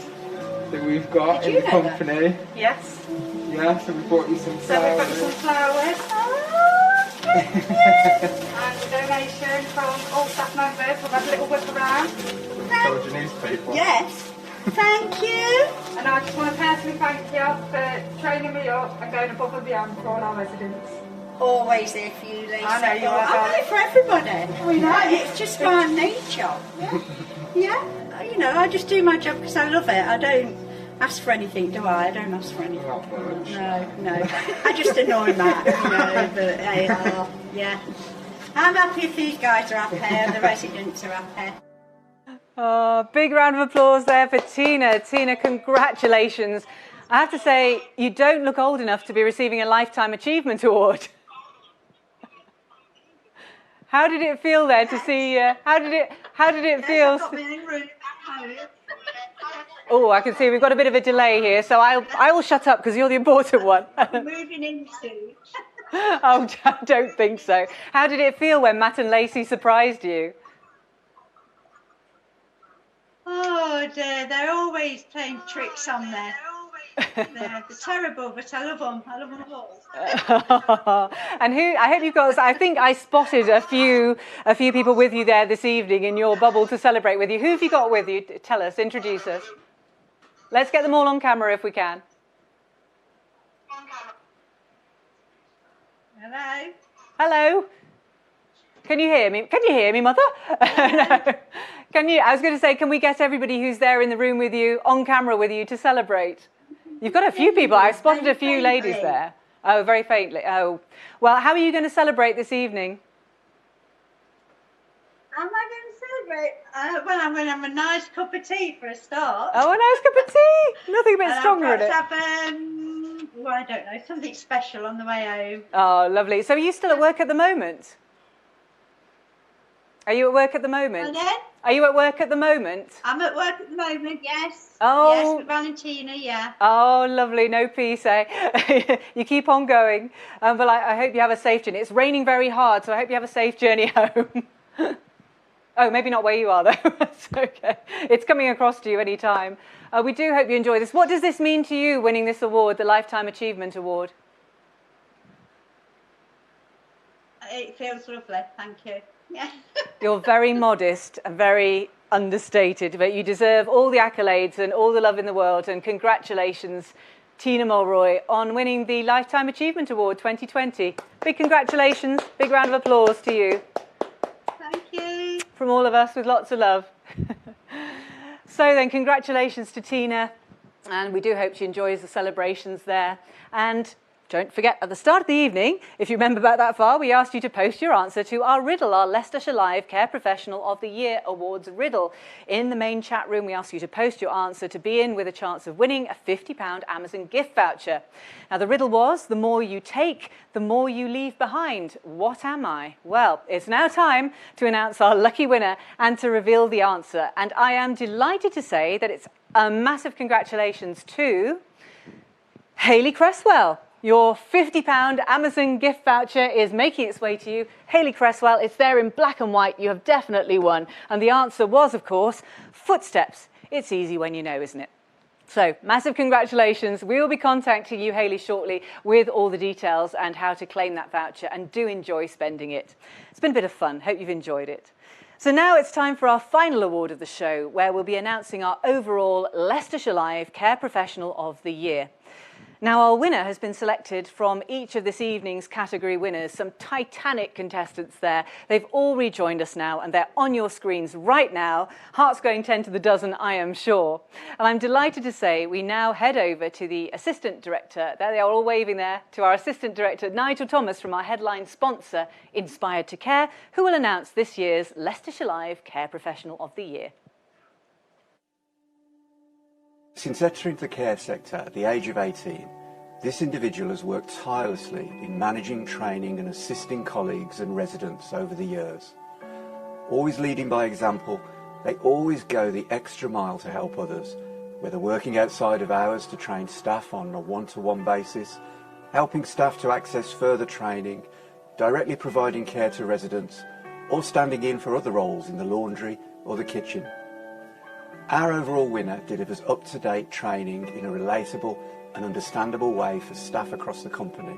that we've got in the company. That? Yes. Yeah, so we brought you some flowers. So we've got you some flowers. Oh, thank you. And a donation from all staff members. We'll have a little whip around. Told your newspaper. Yes. Thank you. And I just want to personally thank you for training me up and going above and beyond for all our residents. Always there for you, Lisa. I know you are. I'm there for everybody. We know. It's just my nature. Yeah. You know, I just do my job because I love it. I don't ask for anything, do I? I don't ask for anything. No. I just annoy Matt, you know, but they are, yeah. I'm happy if these guys are happy and the residents are happy. Oh, big round of applause there for Tina. Tina, congratulations. I have to say, you don't look old enough to be receiving a Lifetime Achievement Award. How did it feel there to see? How did it feel? Oh, I can see we've got a bit of a delay here, so I will shut up because you're the important one. Moving in soon. Oh, I don't think so. How did it feel when Matt and Lacey surprised you? Oh dear, they're always playing tricks on there. They're terrible, but I love them. I love them all. And I hope you've got. I think I spotted a few people with you there this evening in your bubble to celebrate with you. Who have you got with you? Tell us, introduce us. Let's get them all on camera if we can. Hello. Hello. Can you hear me? Can you hear me, Mother? No. Can you? I was going to say, can we get everybody who's there in the room with you on camera with you to celebrate? You've got a few people. I've spotted a few ladies there. Oh, very faintly. Oh, well, how are you going to celebrate this evening? How am I going to Well, I'm going to have a nice cup of tea for a start. Oh, a nice cup of tea. Nothing a bit stronger in it. Have, well, I don't know, something special on the way home. Oh, lovely. So are you still at work at the moment? Are you at work at the moment? Pardon? Are you at work at the moment? I'm at work at the moment, yes. Oh. Yes, with Valentina, yeah. Oh, lovely. No peace, eh? You keep on going. But I hope you have a safe journey. It's raining very hard, so I hope you have a safe journey home. Oh, maybe not where you are, though. That's okay. It's coming across to you any time. We do hope you enjoy this. What does this mean to you, winning this award, the Lifetime Achievement Award? It feels lovely, thank you. Yeah. You're very modest and very understated, but you deserve all the accolades and all the love in the world. And congratulations, Tina Mulroy, on winning the Lifetime Achievement Award 2020. Big congratulations. Big round of applause to you. Thank you. From all of us with lots of love. So then, congratulations to Tina. And we do hope she enjoys the celebrations there. And don't forget, at the start of the evening, if you remember back that far, we asked you to post your answer to our riddle, our Leicestershire Live Care Professional of the Year Awards riddle. In the main chat room, we asked you to post your answer to be in with a chance of winning a £50 Amazon gift voucher. Now, the riddle was, the more you take, the more you leave behind. What am I? Well, it's now time to announce our lucky winner and to reveal the answer. And I am delighted to say that it's a massive congratulations to Hayley Cresswell. Your £50 Amazon gift voucher is making its way to you. Hayley Cresswell, it's there in black and white. You have definitely won. And the answer was, of course, footsteps. It's easy when you know, isn't it? So, massive congratulations. We will be contacting you, Hayley, shortly with all the details and how to claim that voucher. And do enjoy spending it. It's been a bit of fun. Hope you've enjoyed it. So now it's time for our final award of the show, where we'll be announcing our overall Leicestershire Live Care Professional of the Year. Now, our winner has been selected from each of this evening's category winners, some titanic contestants there. They've all rejoined us now, and they're on your screens right now. Hearts going 10 to the dozen, I am sure. And I'm delighted to say we now head over to the Assistant Director. There they are all waving there, to our Assistant Director, Nigel Thomas, from our headline sponsor, Inspired to Care, who will announce this year's Leicestershire Live Care Professional of the Year. Since entering the care sector at the age of 18, this individual has worked tirelessly in managing, training and assisting colleagues and residents over the years. Always leading by example, they always go the extra mile to help others, whether working outside of hours to train staff on a one-to-one basis, helping staff to access further training, directly providing care to residents, or standing in for other roles in the laundry or the kitchen. Our overall winner delivers up-to-date training in a relatable and understandable way for staff across the company,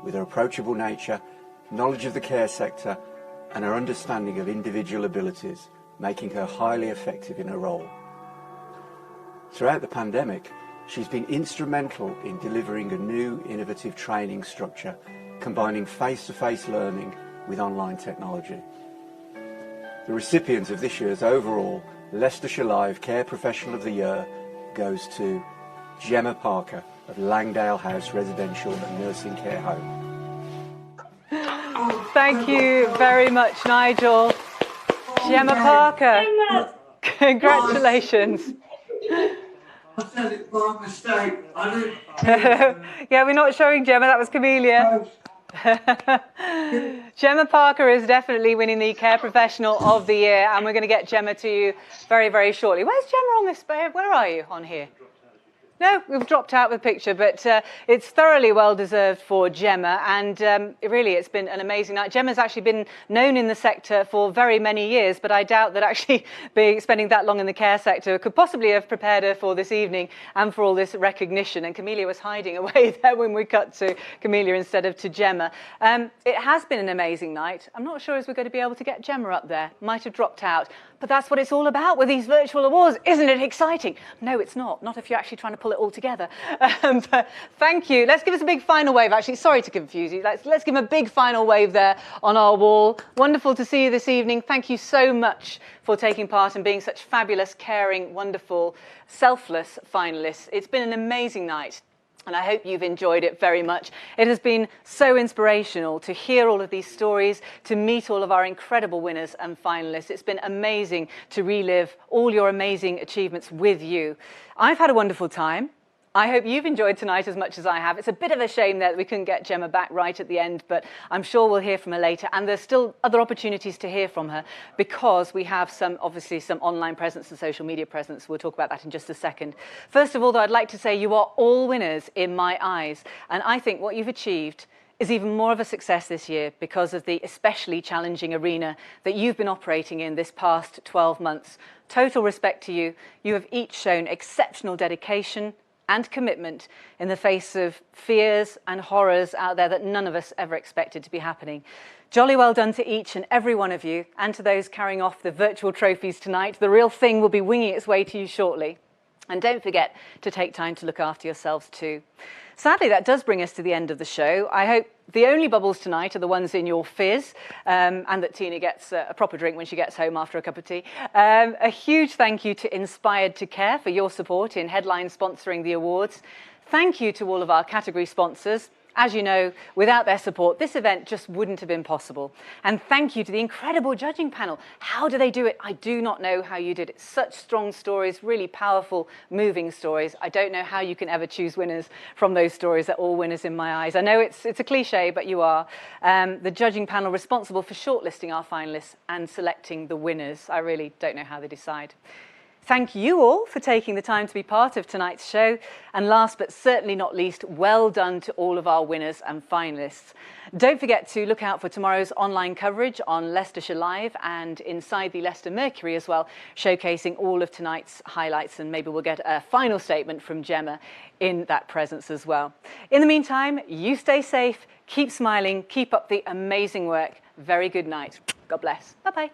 with her approachable nature, knowledge of the care sector and her understanding of individual abilities, making her highly effective in her role. Throughout the pandemic, she's been instrumental in delivering a new innovative training structure, combining face-to-face learning with online technology. The recipient of this year's overall Leicestershire Live Care Professional of the Year goes to Gemma Parker of Langdale House Residential and Nursing Care Home. Thank you very much, Nigel. Gemma Parker, congratulations. I said it by mistake. Yeah, we're not showing Gemma, that was Camellia. Gemma Parker is definitely winning the Care Professional of the Year, and we're going to get Gemma to you very, very shortly. Where's Gemma on this? Where are you on here? No, we've dropped out the picture, but it's thoroughly well-deserved for Gemma, and really it's been an amazing night. Gemma's actually been known in the sector for very many years, but I doubt that actually spending that long in the care sector could possibly have prepared her for this evening and for all this recognition. And Camellia was hiding away there when we cut to Camellia instead of to Gemma. It has been an amazing night. I'm not sure as we're going to be able to get Gemma up there. Might have dropped out. But that's what it's all about with these virtual awards. Isn't it exciting? No, it's not. Not if you're actually trying to pull it all together. But thank you. Let's give us a big final wave. Actually, sorry to confuse you. Let's give a big final wave there on our wall. Wonderful to see you this evening. Thank you so much for taking part and being such fabulous, caring, wonderful, selfless finalists. It's been an amazing night. And I hope you've enjoyed it very much. It has been so inspirational to hear all of these stories, to meet all of our incredible winners and finalists. It's been amazing to relive all your amazing achievements with you. I've had a wonderful time. I hope you've enjoyed tonight as much as I have. It's a bit of a shame that we couldn't get Gemma back right at the end, but I'm sure we'll hear from her later. And there's still other opportunities to hear from her because we have obviously some online presence and social media presence. We'll talk about that in just a second. First of all, though, I'd like to say you are all winners in my eyes. And I think what you've achieved is even more of a success this year because of the especially challenging arena that you've been operating in this past 12 months. Total respect to you. You have each shown exceptional dedication and commitment in the face of fears and horrors out there that none of us ever expected to be happening. Jolly well done to each and every one of you, and to those carrying off the virtual trophies tonight. The real thing will be winging its way to you shortly. And don't forget to take time to look after yourselves too. Sadly, that does bring us to the end of the show. I hope the only bubbles tonight are the ones in your fizz, and that Tina gets a proper drink when she gets home after a cup of tea. A huge thank you to Inspired to Care for your support in headline sponsoring the awards. Thank you to all of our category sponsors. As you know, without their support, this event just wouldn't have been possible. And thank you to the incredible judging panel. How do they do it? I do not know how you did it. Such strong stories, really powerful, moving stories. I don't know how you can ever choose winners from those stories. They're all winners in my eyes. I know it's a cliche, but you are. The judging panel responsible for shortlisting our finalists and selecting the winners. I really don't know how they decide. Thank you all for taking the time to be part of tonight's show. And last but certainly not least, well done to all of our winners and finalists. Don't forget to look out for tomorrow's online coverage on Leicestershire Live and inside the Leicester Mercury as well, showcasing all of tonight's highlights, and maybe we'll get a final statement from Gemma in that presence as well. In the meantime, you stay safe, keep smiling, keep up the amazing work. Very good night. God bless. Bye-bye.